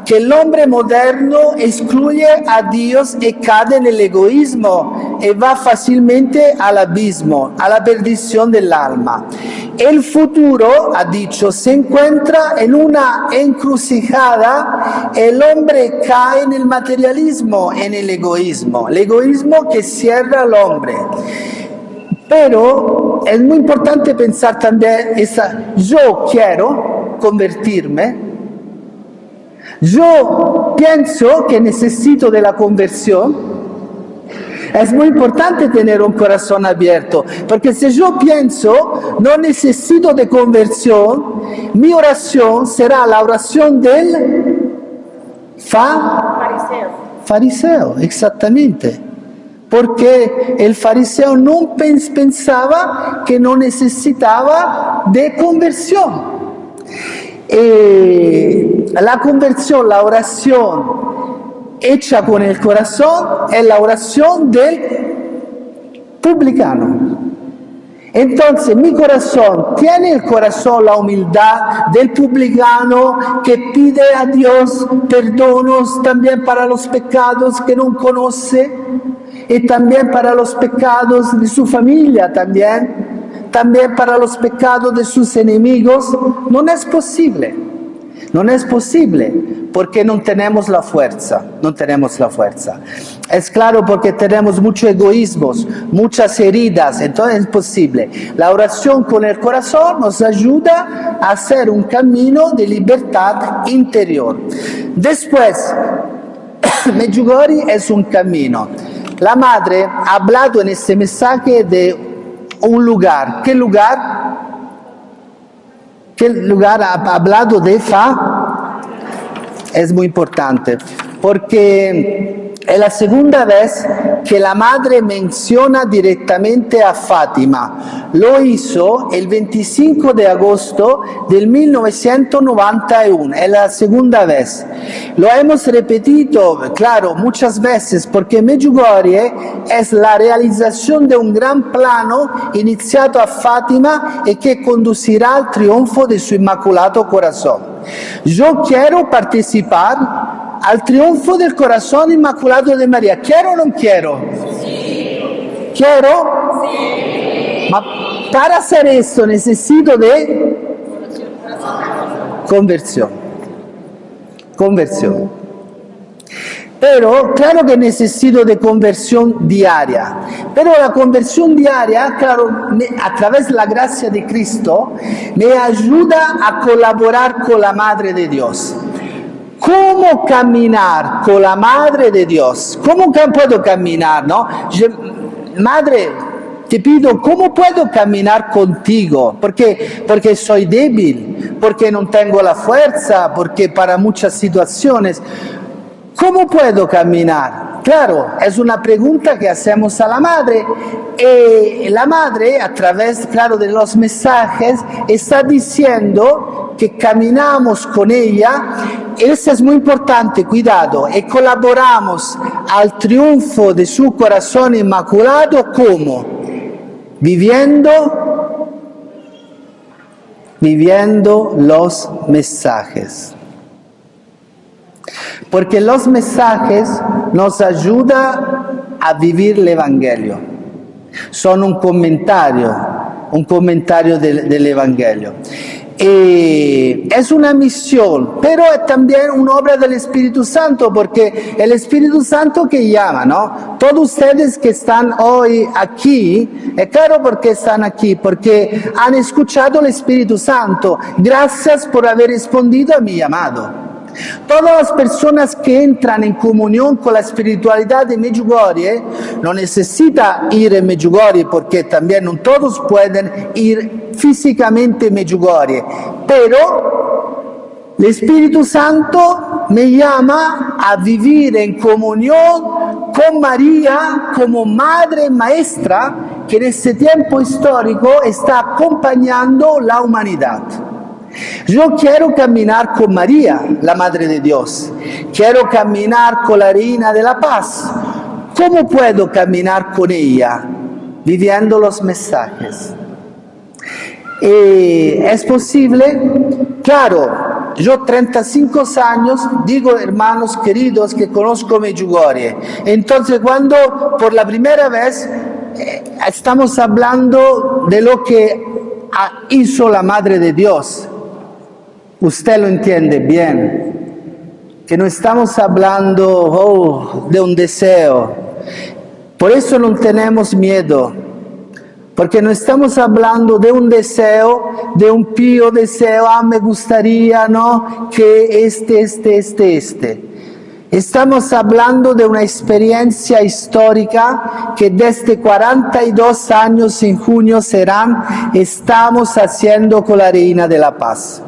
que el hombre moderno excluye a Dios y cae en el egoísmo y va fácilmente al abismo, a la perdición del alma. El futuro, ha dicho, se encuentra en una encrucijada. El hombre cae en el materialismo, en el egoísmo que cierra al hombre. Pero es muy importante pensar también yo quiero convertirme. Yo pienso que necesito de la conversión. Es muy importante tener un corazón abierto, porque si yo pienso no necesito de conversión, mi oración será la oración del fariseo, exactamente. Porque el fariseo no pensaba que no necesitaba de conversión. La conversión, la oración hecha con el corazón es la oración del publicano. Entonces mi corazón tiene el corazón, la humildad del publicano que pide a Dios perdonos también para los pecados que no conoce y también para los pecados de su familia también para los pecados de sus enemigos. No es posible porque no tenemos la fuerza. Es claro, porque tenemos muchos egoísmos, muchas heridas, entonces es posible. La oración con el corazón nos ayuda a hacer un camino de libertad interior. Después, Medjugorje es un camino. La Madre ha hablado en este mensaje de un lugar. ¿Qué lugar? Ha hablado de Es muy importante, porque es la segunda vez que la Madre menciona directamente a Fátima. Lo hizo el 25 de agosto del 1991, es la segunda vez. Lo hemos repetido, claro, muchas veces, porque Medjugorje es la realización de un gran plano iniciado a Fátima y que conducirá al triunfo de su Inmaculado Corazón. Yo quiero participar al triunfo del corazón inmaculado de María. ¿Quiero o no quiero? Sí. ¿Quiero? Sí. para hacer esto necesito de conversión. Conversión. Pero claro que necesito de conversión diaria. Pero la conversión diaria, claro, a través de la gracia de Cristo, me ayuda a colaborar con la Madre de Dios. ¿Cómo caminar con la Madre de Dios? ¿Cómo puedo caminar, no? Madre, te pido, ¿cómo puedo caminar contigo? Porque soy débil, porque no tengo la fuerza, porque para muchas situaciones... ¿Cómo puedo caminar? Claro, es una pregunta que hacemos a la madre y la madre a través, claro, de los mensajes está diciendo que caminamos con ella. Eso es muy importante, cuidado, y colaboramos al triunfo de su corazón inmaculado. ¿Cómo? Viviendo los mensajes. Porque los mensajes nos ayudan a vivir el Evangelio. Son un comentario del Evangelio. Es una misión, pero es también una obra del Espíritu Santo, porque el Espíritu Santo que llama, ¿no? Todos ustedes que están hoy aquí, es claro porque están aquí, porque han escuchado el Espíritu Santo. Gracias por haber respondido a mi llamado. Todas las personas que entran en comunión con la espiritualidad de Medjugorje no necesitan ir a Medjugorje, porque también no todos pueden ir físicamente a Medjugorje, pero el Espíritu Santo me llama a vivir en comunión con María como madre maestra que en este tiempo histórico está acompañando la humanidad. Yo quiero caminar con María, la Madre de Dios. Quiero caminar con la Reina de la Paz. ¿Cómo puedo caminar con ella? Viviendo los mensajes. ¿Es posible? Claro, yo 35 años, digo hermanos queridos que conozco Medjugorje. Entonces cuando por la primera vez estamos hablando de lo que hizo la Madre de Dios, usted lo entiende bien, que no estamos hablando de un deseo. Por eso no tenemos miedo, porque no estamos hablando de un deseo, de un pío deseo, me gustaría, ¿no?, que este. Estamos hablando de una experiencia histórica que desde 42 años en junio estamos haciendo con la Reina de la Paz.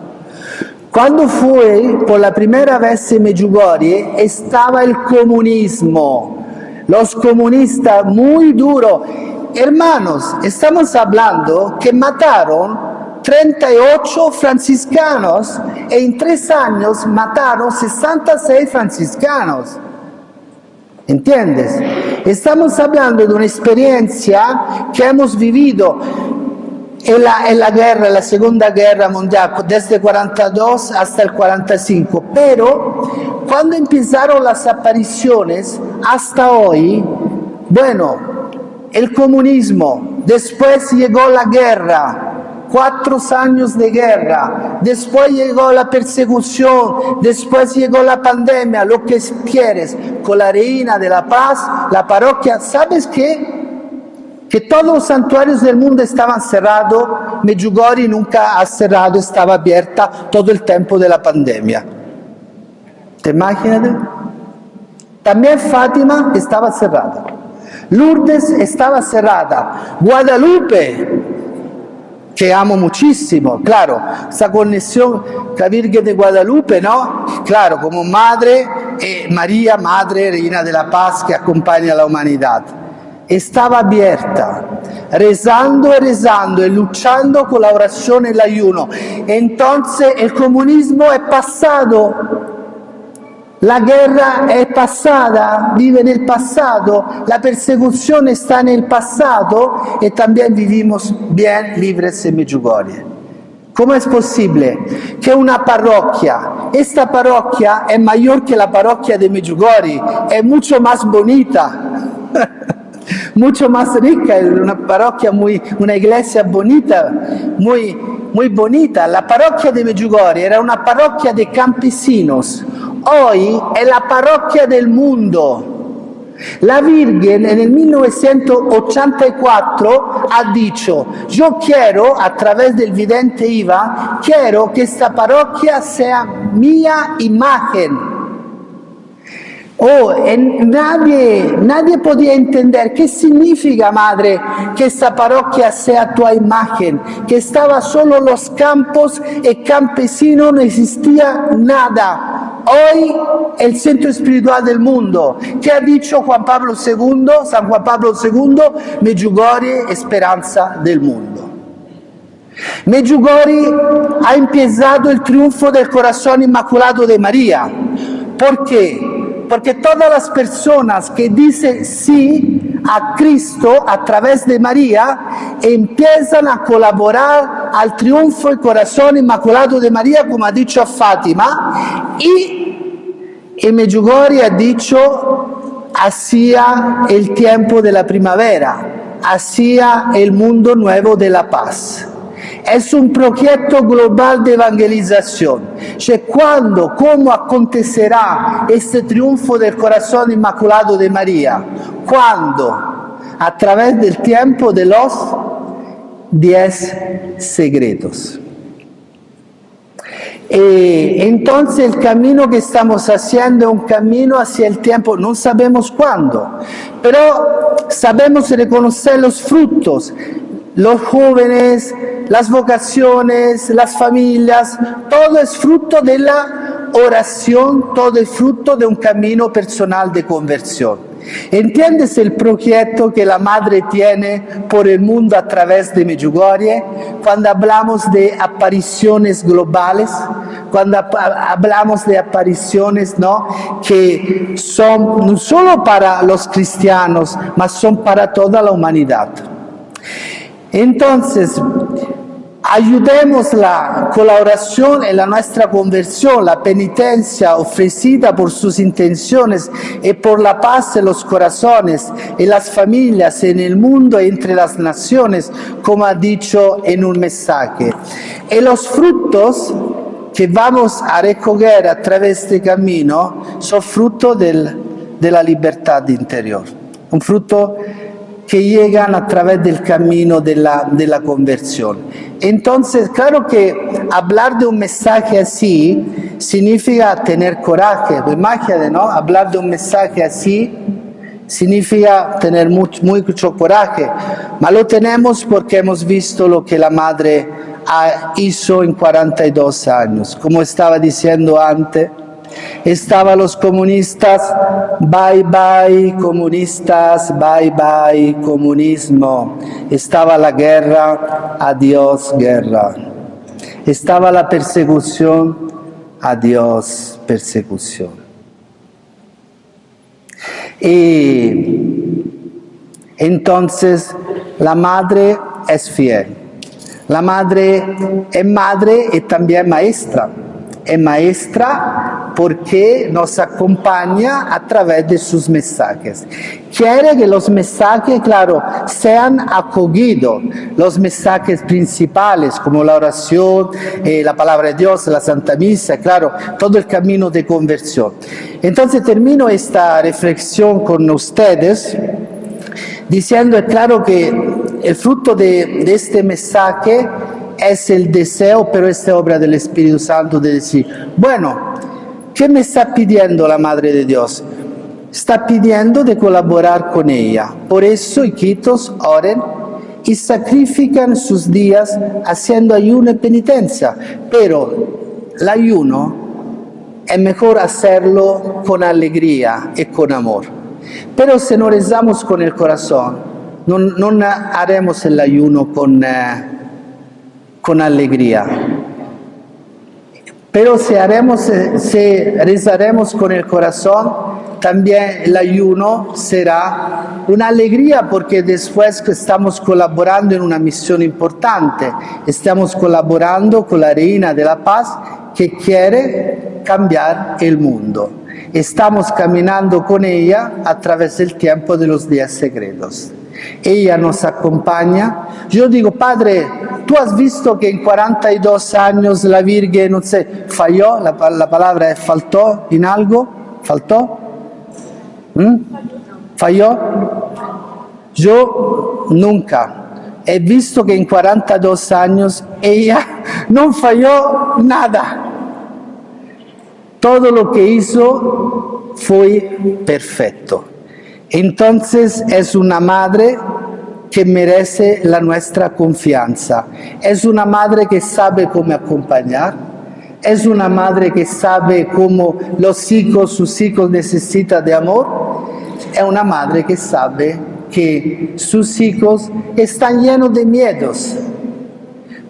Cuando fui por la primera vez en Medjugorje estaba el comunismo, los comunistas muy duros. Hermanos, estamos hablando que mataron 38 franciscanos e en 3 años mataron 66 franciscanos. ¿Entiendes? Estamos hablando de una experiencia que hemos vivido en la guerra, la Segunda Guerra Mundial, desde el 42 hasta el 45. Pero cuando empezaron las apariciones hasta hoy, bueno, el comunismo, después llegó la guerra, 4 años de guerra, después llegó la persecución, después llegó la pandemia, lo que quieres, con la Reina de la Paz, la parroquia. ¿Sabes qué? Que todos los santuarios del mundo estaban cerrados, Medjugorje nunca ha cerrado, estaba abierta todo el tiempo de la pandemia. ¿Te imaginas? También Fátima estaba cerrada, Lourdes estaba cerrada, Guadalupe, que amo muchísimo, claro, esa conexión con la Virgen de Guadalupe, ¿no? Claro, como madre, María, madre, Reina de la Paz, que acompaña a la humanidad. Estaba abierta, rezando y luchando con la oración y el ayuno. Entonces el comunismo es pasado, la guerra es pasada, vive en el pasado, la persecución está en el pasado y también vivimos bien libres en Medjugorje. ¿Cómo es posible que una parroquia, esta parroquia es mayor que la parroquia de Medjugorje, es mucho más bonita? mucho más rica, una parroquia una iglesia bonita, muy bonita. La parroquia de Medjugorje era una parroquia de campesinos, hoy es la parroquia del mundo. La Virgen en el 1984 ha dicho: yo quiero, a través del vidente Iva, quiero que esta parroquia sea mia imagen. Nadie podía entender qué significa, madre, que esta parroquia sea tu imagen, que estaba solo los campos y campesinos, no existía nada. Hoy el centro espiritual del mundo. ¿Qué ha dicho San Juan Pablo II? Medjugorje, esperanza del mundo. Medjugorje ha empezado el triunfo del corazón inmaculado de María. ¿Por qué? Porque todas las personas que dicen sí a Cristo a través de María empiezan a colaborar al triunfo del corazón inmaculado de María, como ha dicho a Fátima, y en Medjugorje ha dicho: hacia el tiempo de la primavera, hacia el mundo nuevo de la paz. Es un proyecto global de evangelización. ¿Cómo acontecerá este triunfo del corazón inmaculado de María? ¿Cuándo? A través del tiempo de los 10 secretos. Entonces el camino que estamos haciendo es un camino hacia el tiempo, no sabemos cuándo, pero sabemos reconocer los frutos. Los jóvenes, las vocaciones, las familias, todo es fruto de la oración, todo es fruto de un camino personal de conversión. ¿Entiendes el proyecto que la Madre tiene por el mundo a través de Medjugorje? Cuando hablamos de apariciones globales, cuando hablamos de apariciones, ¿no?, que son no solo para los cristianos, mas son para toda la humanidad. Entonces, ayudemos con la oración en la nuestra conversión, la penitencia ofrecida por sus intenciones y por la paz en los corazones, en las familias, en el mundo y entre las naciones, como ha dicho en un mensaje. Y los frutos que vamos a recoger a través de este camino son fruto de la libertad interior, un fruto que llegan a través del camino de la conversión. Entonces, claro que hablar de un mensaje así significa tener coraje. Imagínate, ¿no? Hablar de un mensaje así significa tener mucho coraje. Pero lo tenemos porque hemos visto lo que la Madre hizo en 42 años. Como estaba diciendo antes, estaban los comunistas, bye bye comunistas, bye bye comunismo. Estaba la guerra, adiós guerra. Estaba la persecución, adiós persecución. Y entonces la Madre es fiel. La Madre es madre y también maestra. Es maestra porque nos acompaña a través de sus mensajes. Quiere que los mensajes, claro, sean acogidos, los mensajes principales como la oración, la palabra de Dios, la Santa Misa, claro, todo el camino de conversión. Entonces termino esta reflexión con ustedes diciendo, es claro que el fruto de este mensaje es el deseo, pero es obra del Espíritu Santo de decir, bueno, ¿qué me está pidiendo la Madre de Dios? Está pidiendo de colaborar con ella. Por eso, hijitos, oren y sacrifican sus días haciendo ayuno y penitencia. Pero el ayuno es mejor hacerlo con alegría y con amor. Pero si no rezamos con el corazón, no haremos el ayuno con alegría. Pero si rezaremos con el corazón, también el ayuno será una alegría, porque después que estamos colaborando en una misión importante, estamos colaborando con la Reina de la Paz que quiere cambiar el mundo. Estamos caminando con ella a través del tiempo de los días secretos. Ella nos acompaña. Yo digo, Padre, ¿tú has visto que en 42 años la Virgen, no sé, falló? La palabra es faltó en algo. ¿Faltó? ¿Falló? Yo nunca he visto que en 42 años ella no falló nada. Todo lo que hizo fue perfecto. Entonces es una madre que merece la nuestra confianza. Es una madre que sabe cómo acompañar. Es una madre que sabe cómo sus hijos necesitan de amor. Es una madre que sabe que sus hijos están llenos de miedos.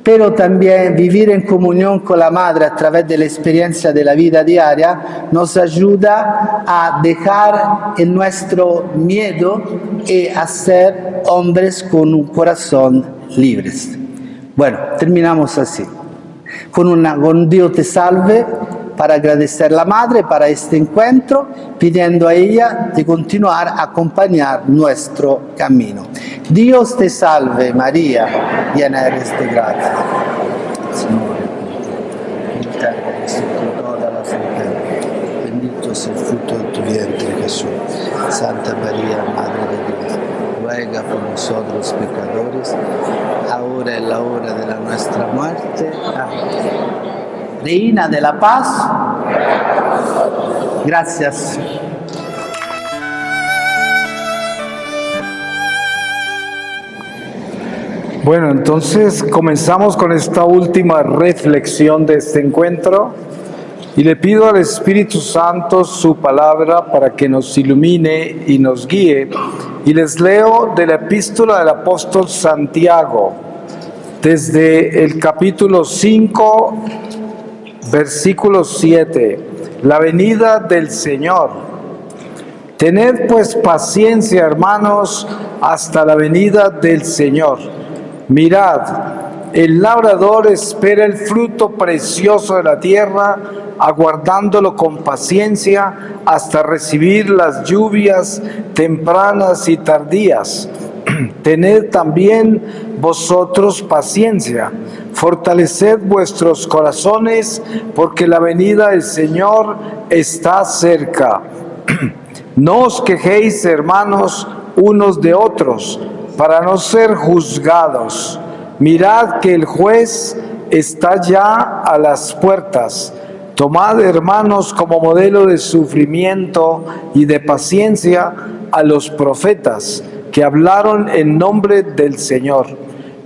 Pero también vivir en comunión con la madre a través de la experiencia de la vida diaria nos ayuda a dejar el nuestro miedo y a ser hombres con un corazón libres. Bueno, terminamos así, con Dios te salve, para agradecer a la madre para este encuentro, pidiendo a ella de continuar a acompañar nuestro camino. Dios te salve María, llena eres de gracia. Señor, bendito es el fruto de tu vientre Jesús. Santa María, Madre de Dios, ruega por nosotros pecadores, ahora en la hora de nuestra muerte. Amén. Reina de la paz, gracias. Bueno, entonces comenzamos con esta última reflexión de este encuentro y le pido al Espíritu Santo su palabra para que nos ilumine y nos guíe. Y les leo de la epístola del apóstol Santiago, desde el capítulo 5, versículo 7, la venida del Señor. Tened pues paciencia, hermanos, hasta la venida del Señor. Mirad, el labrador espera el fruto precioso de la tierra, aguardándolo con paciencia hasta recibir las lluvias tempranas y tardías. Tened también vosotros paciencia, fortaleced vuestros corazones, porque la venida del Señor está cerca. No os quejéis, hermanos, unos de otros, para no ser juzgados. Mirad que el juez está ya a las puertas. Tomad, hermanos, como modelo de sufrimiento y de paciencia a los profetas que hablaron en nombre del Señor.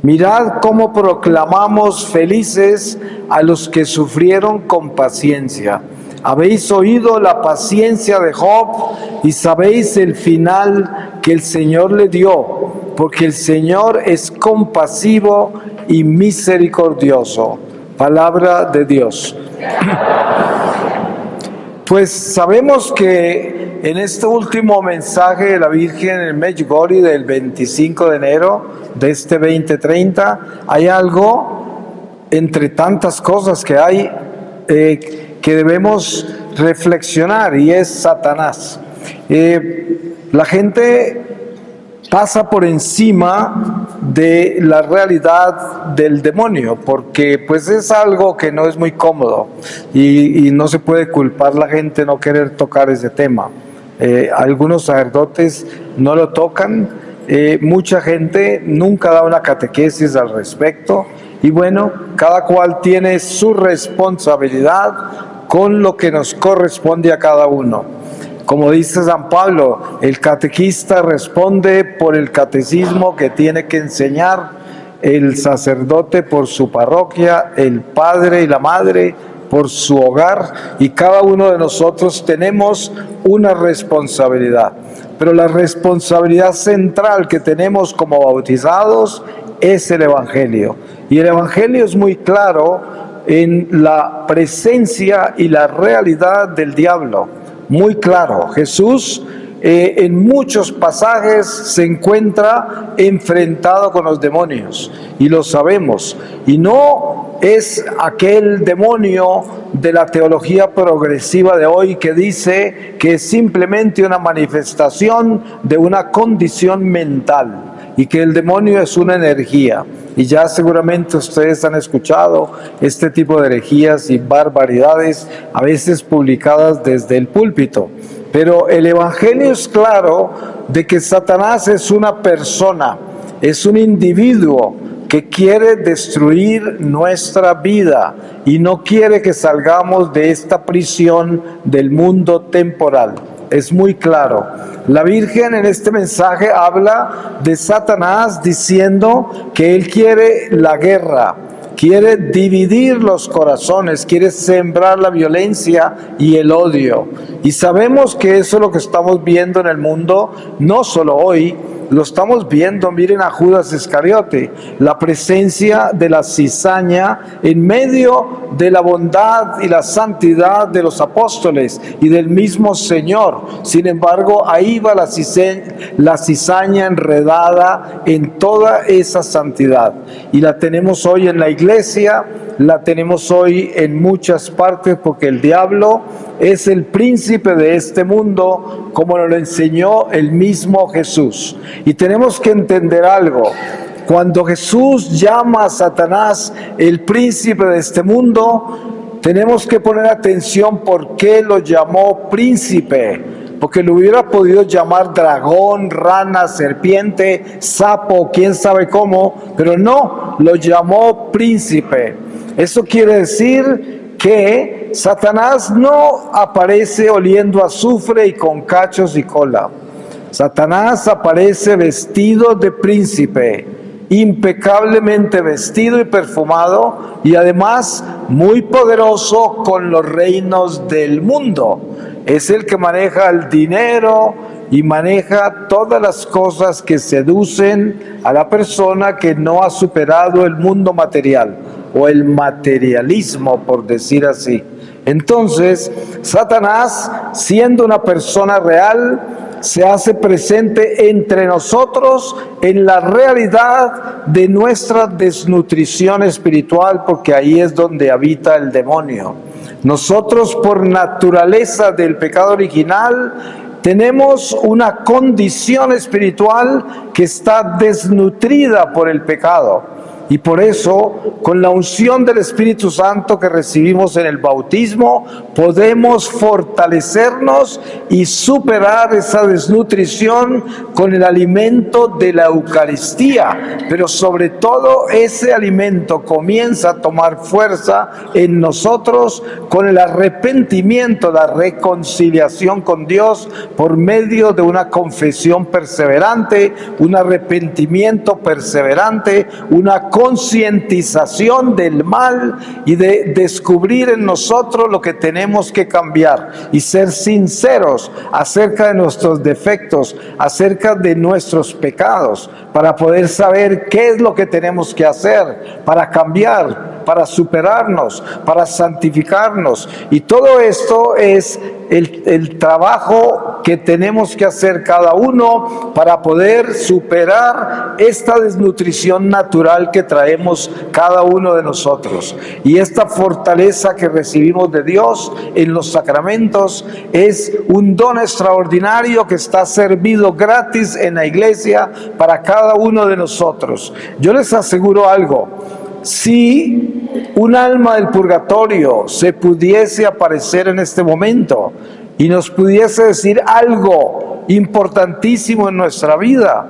Mirad cómo proclamamos felices a los que sufrieron con paciencia. Habéis oído la paciencia de Job y sabéis el final que el Señor le dio, porque el Señor es compasivo y misericordioso. Palabra de Dios. Pues sabemos que en este último mensaje de la Virgen en Medjugorje del 25 de enero de este 2030 hay algo entre tantas cosas que hay que debemos reflexionar, y es Satanás. La gente pasa por encima de la realidad del demonio, porque pues es algo que no es muy cómodo y no se puede culpar a la gente no querer tocar ese tema. Algunos sacerdotes no lo tocan, mucha gente nunca da una catequesis al respecto, y bueno, cada cual tiene su responsabilidad con lo que nos corresponde a cada uno. Como dice San Pablo, el catequista responde por el catecismo que tiene que enseñar, el sacerdote por su parroquia, el padre y la madre por su hogar, y cada uno de nosotros tenemos una responsabilidad. Pero la responsabilidad central que tenemos como bautizados es el Evangelio. Y el Evangelio es muy claro en la presencia y la realidad del diablo. Muy claro. Jesús en muchos pasajes se encuentra enfrentado con los demonios, y lo sabemos, y no es aquel demonio de la teología progresiva de hoy que dice que es simplemente una manifestación de una condición mental. y que el demonio es una energía. Y ya seguramente ustedes han escuchado este tipo de herejías y barbaridades, a veces publicadas desde el púlpito. Pero el Evangelio es claro de que Satanás es una persona, es un individuo que quiere destruir nuestra vida y no quiere que salgamos de esta prisión del mundo temporal. Es muy claro. La Virgen en este mensaje habla de Satanás diciendo que él quiere la guerra, quiere dividir los corazones, quiere sembrar la violencia y el odio. Y sabemos que eso es lo que estamos viendo en el mundo, no solo hoy, lo estamos viendo. Miren a Judas Iscariote, la presencia de la cizaña en medio de la bondad y la santidad de los apóstoles y del mismo Señor. Sin embargo, ahí va la cizaña enredada en toda esa santidad. Y la tenemos hoy en la iglesia, la tenemos hoy en muchas partes, porque el diablo es el príncipe de este mundo, como nos lo enseñó el mismo Jesús. Y tenemos que entender algo. Cuando Jesús llama a Satanás el príncipe de este mundo, tenemos que poner atención por qué lo llamó príncipe. Porque lo hubiera podido llamar dragón, rana, serpiente, sapo, quién sabe cómo, pero no, lo llamó príncipe. Eso quiere decir que Satanás no aparece oliendo a azufre y con cachos y cola. Satanás aparece vestido de príncipe, impecablemente vestido y perfumado, y además muy poderoso con los reinos del mundo. Es el que maneja el dinero y maneja todas las cosas que seducen a la persona que no ha superado el mundo material o el materialismo, por decir así. Entonces, Satanás, siendo una persona real, se hace presente entre nosotros en la realidad de nuestra desnutrición espiritual, porque ahí es donde habita el demonio. Nosotros, por naturaleza del pecado original, tenemos una condición espiritual que está desnutrida por el pecado. Y por eso, con la unción del Espíritu Santo que recibimos en el bautismo, podemos fortalecernos y superar esa desnutrición con el alimento de la Eucaristía. Pero sobre todo, ese alimento comienza a tomar fuerza en nosotros con el arrepentimiento, la reconciliación con Dios por medio de una confesión perseverante, un arrepentimiento perseverante, una concientización del mal y de descubrir en nosotros lo que tenemos que cambiar y ser sinceros acerca de nuestros defectos, acerca de nuestros pecados, para poder saber qué es lo que tenemos que hacer para cambiar, para superarnos, para santificarnos. Y todo esto es el trabajo que tenemos que hacer cada uno para poder superar esta desnutrición natural que traemos cada uno de nosotros. Y esta fortaleza que recibimos de Dios en los sacramentos es un don extraordinario que está servido gratis en la iglesia para cada uno de nosotros. Yo les aseguro algo. Si un alma del purgatorio se pudiese aparecer en este momento y nos pudiese decir algo importantísimo en nuestra vida,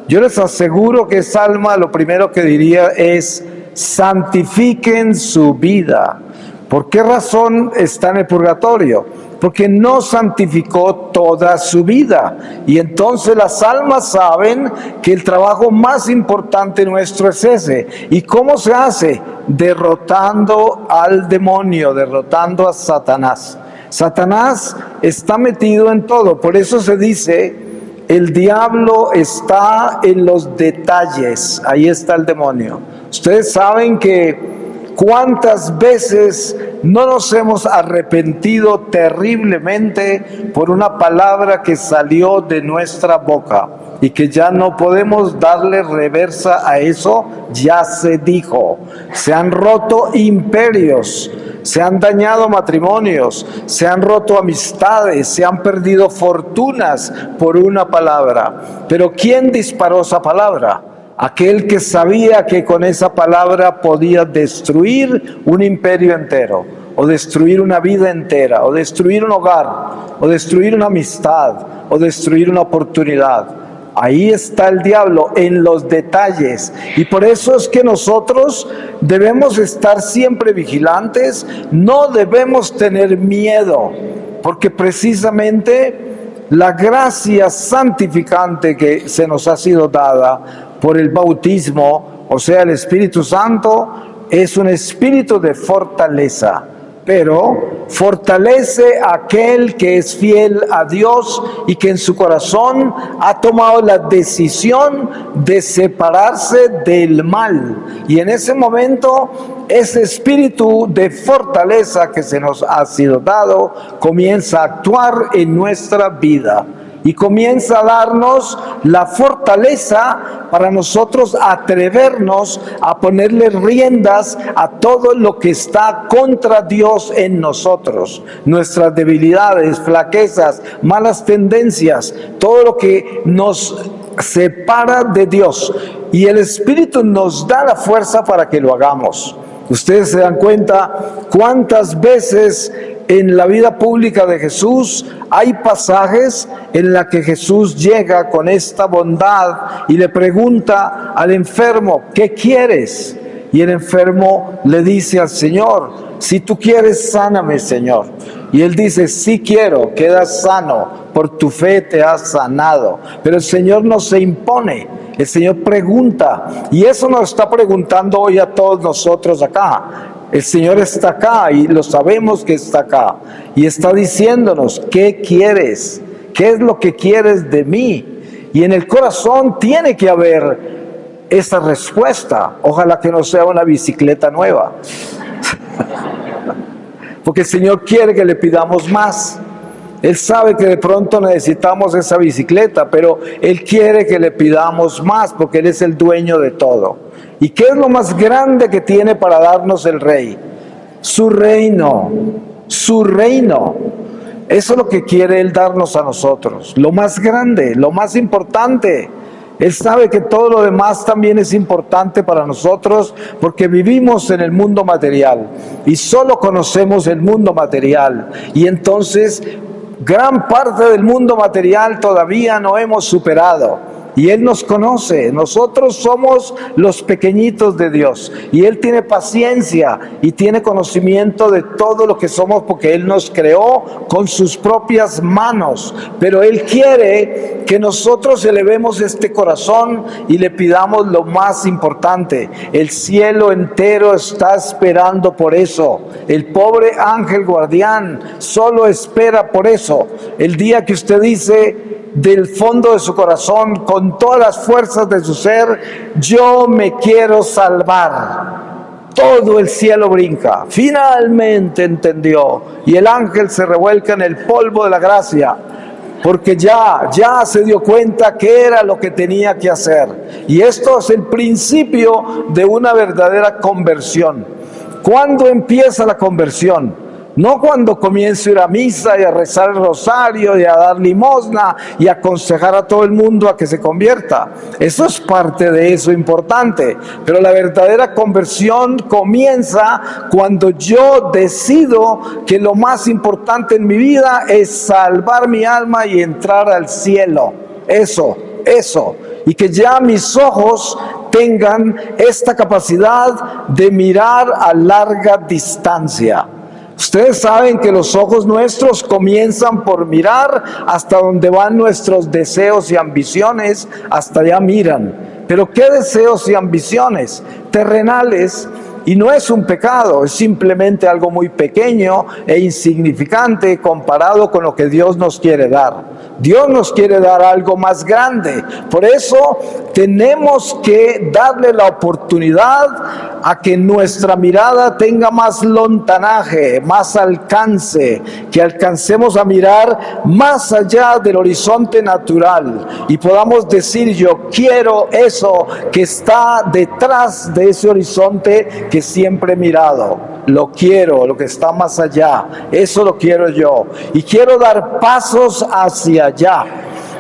yo les aseguro que esa alma lo primero que diría es: santifiquen su vida. ¿Por qué razón está en el purgatorio? Porque no santificó toda su vida. Y entonces las almas saben que el trabajo más importante nuestro es ese. ¿Y cómo se hace? Derrotando al demonio, derrotando a Satanás. Satanás está metido en todo. Por eso se dice: el diablo está en los detalles. Ahí está el demonio. Ustedes saben que ¿cuántas veces no nos hemos arrepentido terriblemente por una palabra que salió de nuestra boca y que ya no podemos darle reversa a eso? Ya se dijo. Se han roto imperios. se han dañado matrimonios, se han roto amistades, se han perdido fortunas por una palabra. Pero ¿quién disparó esa palabra? Aquel que sabía que con esa palabra podía destruir un imperio entero, o destruir una vida entera, o destruir un hogar, o destruir una amistad, o destruir una oportunidad. Ahí está el diablo, en los detalles. Y por eso es que nosotros debemos estar siempre vigilantes, no debemos tener miedo, porque precisamente la gracia santificante que se nos ha sido dada por el bautismo, o sea, el Espíritu Santo, es un espíritu de fortaleza. Pero fortalece a aquel que es fiel a Dios y que en su corazón ha tomado la decisión de separarse del mal. Y en ese momento, ese espíritu de fortaleza que se nos ha sido dado comienza a actuar en nuestra vida. Y comienza a darnos la fortaleza para nosotros atrevernos a ponerle riendas a todo lo que está contra Dios en nosotros. Nuestras debilidades, flaquezas, malas tendencias, todo lo que nos separa de Dios. Y el Espíritu nos da la fuerza para que lo hagamos. Ustedes se dan cuenta cuántas veces en la vida pública de Jesús hay pasajes en la que Jesús llega con esta bondad y le pregunta al enfermo, ¿qué quieres? Y el enfermo le dice al Señor, si tú quieres, sáname, Señor. Y él dice, sí quiero, quedas sano, por tu fe te has sanado. Pero el Señor no se impone, el Señor pregunta. Y eso nos está preguntando hoy a todos nosotros acá. El Señor está acá y lo sabemos que está acá. Y está diciéndonos, ¿qué quieres? ¿Qué es lo que quieres de mí? Y en el corazón tiene que haber esa respuesta. Ojalá que no sea una bicicleta nueva. Porque el Señor quiere que le pidamos más. Él sabe que de pronto necesitamos esa bicicleta, pero Él quiere que le pidamos más porque Él es el dueño de todo. ¿Y qué es lo más grande que tiene para darnos el Rey? Su reino, su reino. Eso es lo que quiere Él darnos a nosotros. Lo más grande, lo más importante. Él sabe que todo lo demás también es importante para nosotros porque vivimos en el mundo material y solo conocemos el mundo material. Y entonces gran parte del mundo material todavía no hemos superado. Y Él nos conoce, nosotros somos los pequeñitos de Dios. Y Él tiene paciencia y tiene conocimiento de todo lo que somos porque Él nos creó con sus propias manos. Pero Él quiere que nosotros elevemos este corazón y le pidamos lo más importante. El cielo entero está esperando por eso. El pobre ángel guardián solo espera por eso. El día que usted dice del fondo de su corazón, con todas las fuerzas de su ser, yo me quiero salvar, todo el cielo brinca, finalmente entendió, y el ángel se revuelca en el polvo de la gracia, porque ya se dio cuenta que era lo que tenía que hacer. Y esto es el principio de una verdadera conversión. ¿Cuándo empieza la conversión? No cuando comienzo a ir a misa y a rezar el rosario y a dar limosna y a aconsejar a todo el mundo a que se convierta. Eso es parte de eso importante. Pero la verdadera conversión comienza cuando yo decido que lo más importante en mi vida es salvar mi alma y entrar al cielo. Eso. Y que ya mis ojos tengan esta capacidad de mirar a larga distancia. Ustedes saben que los ojos nuestros comienzan por mirar hasta donde van nuestros deseos y ambiciones, hasta allá miran. Pero ¿qué deseos y ambiciones? Terrenales. Y no es un pecado, es simplemente algo muy pequeño e insignificante comparado con lo que Dios nos quiere dar. Dios nos quiere dar algo más grande. Por eso tenemos que darle la oportunidad a que nuestra mirada tenga más lontanaje, más alcance, que alcancemos a mirar más allá del horizonte natural y podamos decir: yo quiero eso que está detrás de ese horizonte que siempre he mirado. Lo quiero, lo que está más allá, eso lo quiero yo y quiero dar pasos hacia allá.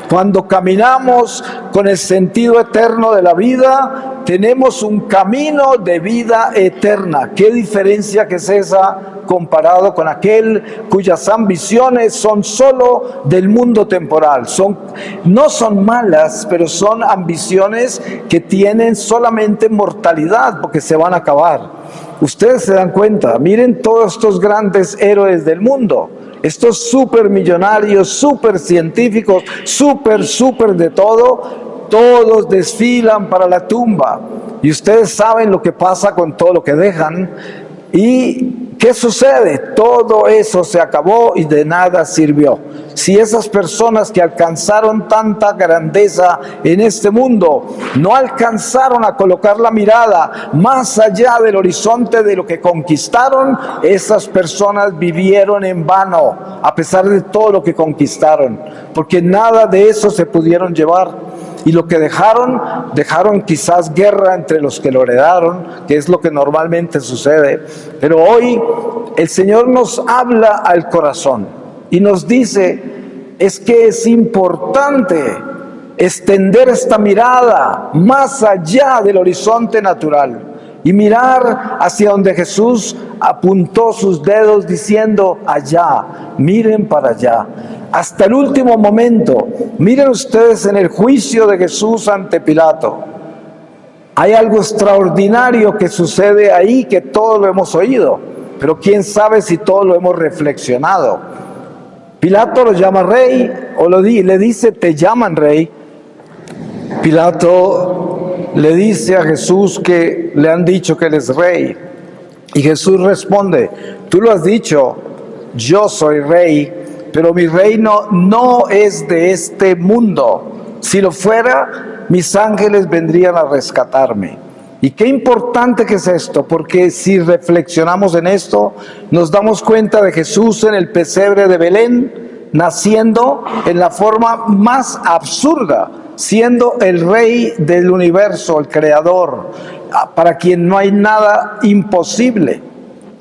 Cuando caminamos con el sentido eterno de la vida, tenemos un camino de vida eterna. ¿Qué diferencia que es esa comparado con aquel cuyas ambiciones son solo del mundo temporal? No son malas, pero son ambiciones que tienen solamente mortalidad porque se van a acabar. Ustedes se dan cuenta, miren todos estos grandes héroes del mundo. Estos supermillonarios, super científicos, super de todo, todos desfilan para la tumba. Y ustedes saben lo que pasa con todo lo que dejan. ¿Y qué sucede? Todo eso se acabó y de nada sirvió. Si esas personas que alcanzaron tanta grandeza en este mundo no alcanzaron a colocar la mirada más allá del horizonte de lo que conquistaron, esas personas vivieron en vano, a pesar de todo lo que conquistaron, porque nada de eso se pudieron llevar. Y lo que dejaron quizás guerra entre los que lo heredaron, que es lo que normalmente sucede. Pero hoy el Señor nos habla al corazón y nos dice: es que es importante extender esta mirada más allá del horizonte natural y mirar hacia donde Jesús apuntó sus dedos diciendo: allá, miren para allá. Hasta el último momento, miren ustedes en el juicio de Jesús ante Pilato. Hay algo extraordinario que sucede ahí que todos lo hemos oído, pero quién sabe si todos lo hemos reflexionado. Pilato lo llama rey, o le dice: te llaman rey. Pilato le dice a Jesús que le han dicho que él es rey. Y Jesús responde: tú lo has dicho, yo soy rey, pero mi reino no es de este mundo. Si lo fuera, mis ángeles vendrían a rescatarme. Y qué importante que es esto, porque si reflexionamos en esto, nos damos cuenta de Jesús en el pesebre de Belén, naciendo en la forma más absurda, siendo el rey del universo, el creador, para quien no hay nada imposible.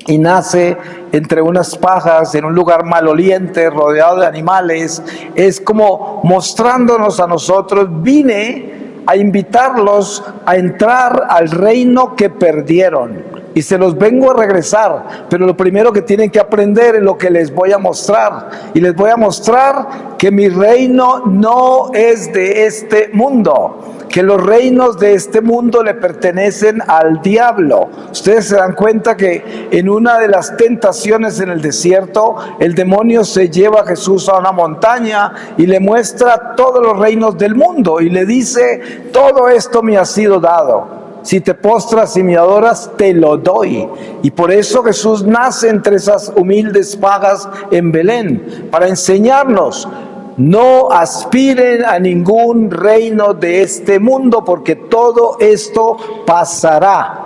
Y nace entre unas pajas, en un lugar maloliente, rodeado de animales. Es como mostrándonos a nosotros: vine a invitarlos a entrar al reino que perdieron y se los vengo a regresar, pero lo primero que tienen que aprender es lo que les voy a mostrar, y les voy a mostrar que mi reino no es de este mundo, que los reinos de este mundo le pertenecen al diablo. Ustedes se dan cuenta que en una de las tentaciones en el desierto, el demonio se lleva a Jesús a una montaña y le muestra todos los reinos del mundo y le dice: todo esto me ha sido dado. Si te postras y me adoras, te lo doy. Y por eso Jesús nace entre esas humildes pajas en Belén, para enseñarnos: no aspiren a ningún reino de este mundo, porque todo esto pasará.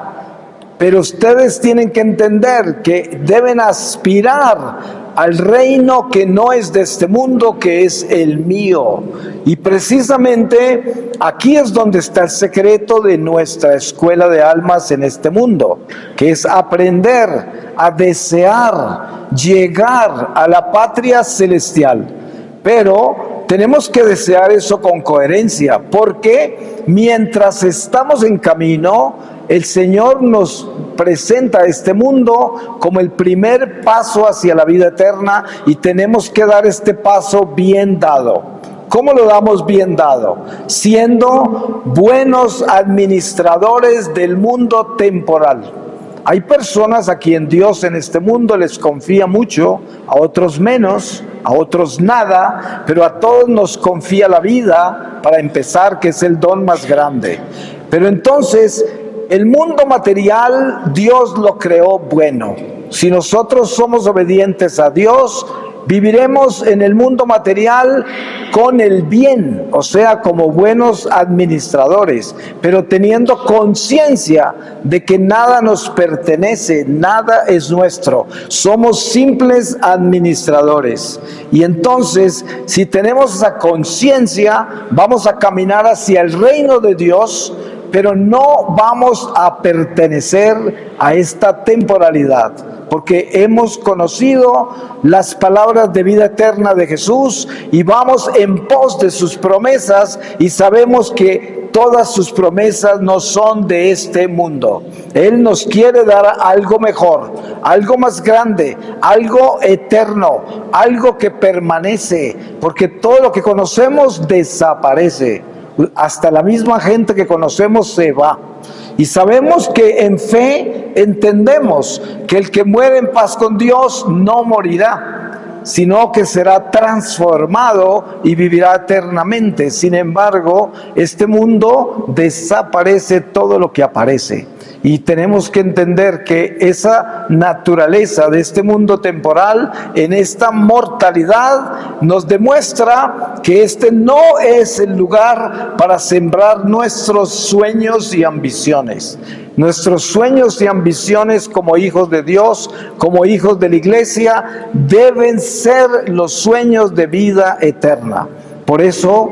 Pero ustedes tienen que entender que deben aspirar al reino que no es de este mundo, que es el mío. Y precisamente aquí es donde está el secreto de nuestra escuela de almas en este mundo, que es aprender a desear llegar a la patria celestial. Pero tenemos que desear eso con coherencia, porque mientras estamos en camino, el Señor nos presenta este mundo como el primer paso hacia la vida eterna, y tenemos que dar este paso bien dado. ¿Cómo lo damos bien dado? Siendo buenos administradores del mundo temporal. Hay personas a quien Dios en este mundo les confía mucho, a otros menos, a otros nada, pero a todos nos confía la vida, para empezar, que es el don más grande. Pero entonces, el mundo material, Dios lo creó bueno. Si nosotros somos obedientes a Dios, Viviremos en el mundo material con el bien, o sea, como buenos administradores, pero teniendo conciencia de que nada nos pertenece, nada es nuestro. Somos simples administradores. Y entonces, si tenemos esa conciencia, vamos a caminar hacia el reino de Dios, pero no vamos a pertenecer a esta temporalidad, porque hemos conocido las palabras de vida eterna de Jesús y vamos en pos de sus promesas y sabemos que todas sus promesas no son de este mundo. Él nos quiere dar algo mejor, algo más grande, algo eterno, algo que permanece, porque todo lo que conocemos desaparece. Hasta la misma gente que conocemos se va. Y sabemos que en fe entendemos que el que muere en paz con Dios no morirá, sino que será transformado y vivirá eternamente. Sin embargo, este mundo desaparece todo lo que aparece. Y tenemos que entender que esa naturaleza de este mundo temporal, en esta mortalidad, nos demuestra que este no es el lugar para sembrar nuestros sueños y ambiciones. Nuestros sueños y ambiciones como hijos de Dios, como hijos de la iglesia, deben ser los sueños de vida eterna. Por eso,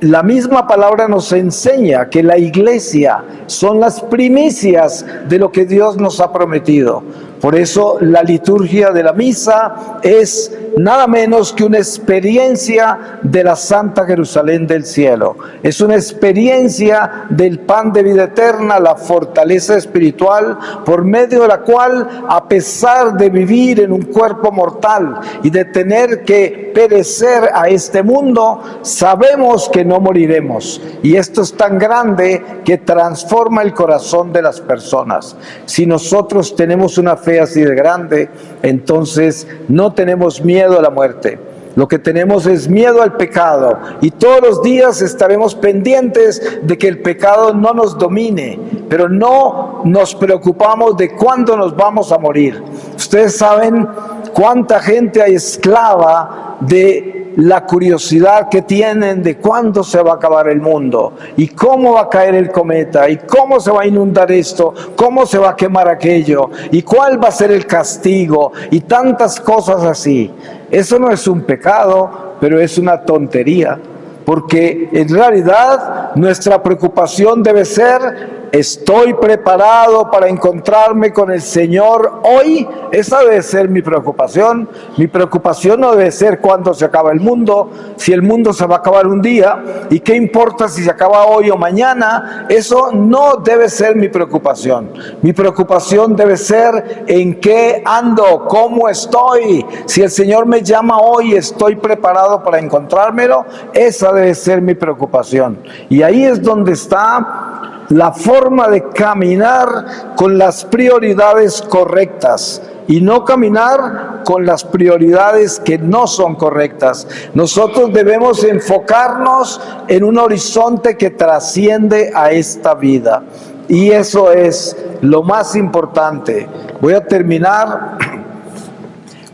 la misma palabra nos enseña que la iglesia son las primicias de lo que Dios nos ha prometido. Por eso la liturgia de la misa es nada menos que una experiencia de la Santa Jerusalén del cielo. Es una experiencia del pan de vida eterna, la fortaleza espiritual, por medio de la cual, a pesar de vivir en un cuerpo mortal y de tener que perecer a este mundo, sabemos que no moriremos. Y esto es tan grande que transforma el corazón de las personas. Si nosotros tenemos una fe así de grande, entonces no tenemos miedo a la muerte. Lo que tenemos es miedo al pecado y todos los días estaremos pendientes de que el pecado no nos domine, pero no nos preocupamos de cuándo nos vamos a morir. Ustedes saben cuánta gente hay esclava de la curiosidad que tienen de cuándo se va a acabar el mundo y cómo va a caer el cometa y cómo se va a inundar esto, cómo se va a quemar aquello y cuál va a ser el castigo y tantas cosas así. Eso no es un pecado, pero es una tontería, porque en realidad nuestra preocupación debe ser: ¿estoy preparado para encontrarme con el Señor hoy? Esa debe ser mi preocupación. Mi preocupación no debe ser cuándo se acaba el mundo, si el mundo se va a acabar un día, y qué importa si se acaba hoy o mañana. Eso no debe ser mi preocupación. Mi preocupación debe ser en qué ando, cómo estoy. Si el Señor me llama hoy, ¿estoy preparado para encontrármelo? Esa debe ser mi preocupación. Y ahí es donde está la forma de caminar con las prioridades correctas y no caminar con las prioridades que no son correctas. Nosotros debemos enfocarnos en un horizonte que trasciende a esta vida, y eso es lo más importante. Voy a terminar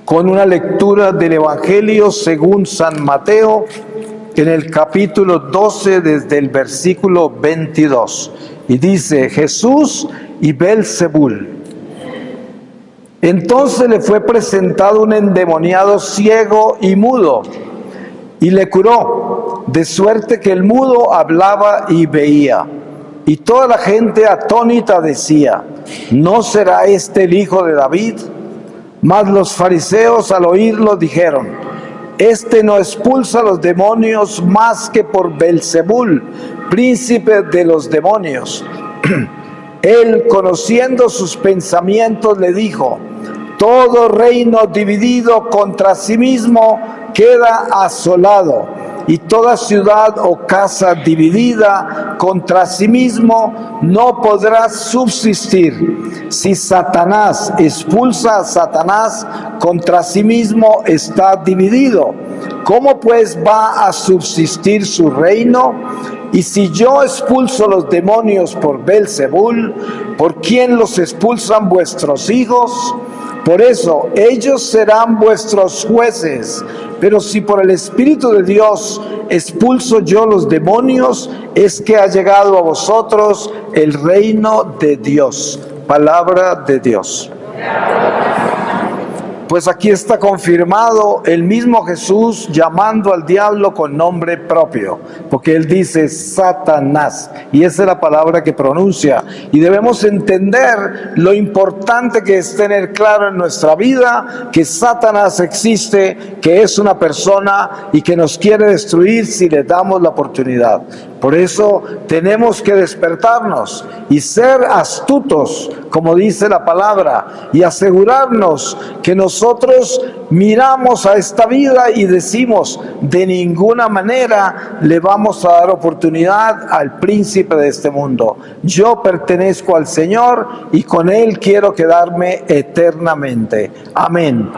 con una lectura del Evangelio según San Mateo, en el capítulo 12, desde el versículo 22, y dice: Jesús y Belzebul. Entonces le fue presentado un endemoniado ciego y mudo, y le curó, de suerte que el mudo hablaba y veía. Y toda la gente atónita decía: ¿no será este el hijo de David? Mas los fariseos al oírlo dijeron: este no expulsa a los demonios más que por Belzebul, príncipe de los demonios. Él, conociendo sus pensamientos, le dijo: todo reino dividido contra sí mismo queda asolado, y toda ciudad o casa dividida contra sí mismo no podrá subsistir. Si Satanás expulsa a Satanás, contra sí mismo está dividido. ¿Cómo pues va a subsistir su reino? Y si yo expulso los demonios por Belzebul, ¿por quién los expulsan vuestros hijos? Por eso, ellos serán vuestros jueces. Pero si por el Espíritu de Dios expulso yo los demonios, es que ha llegado a vosotros el reino de Dios. Palabra de Dios. Pues aquí está confirmado el mismo Jesús llamando al diablo con nombre propio, porque él dice Satanás, y esa es la palabra que pronuncia. Y debemos entender lo importante que es tener claro en nuestra vida que Satanás existe, que es una persona y que nos quiere destruir si le damos la oportunidad. Por eso tenemos que despertarnos y ser astutos, como dice la palabra, y asegurarnos que nosotros miramos a esta vida y decimos, de ninguna manera le vamos a dar oportunidad al príncipe de este mundo. Yo pertenezco al Señor y con Él quiero quedarme eternamente. Amén.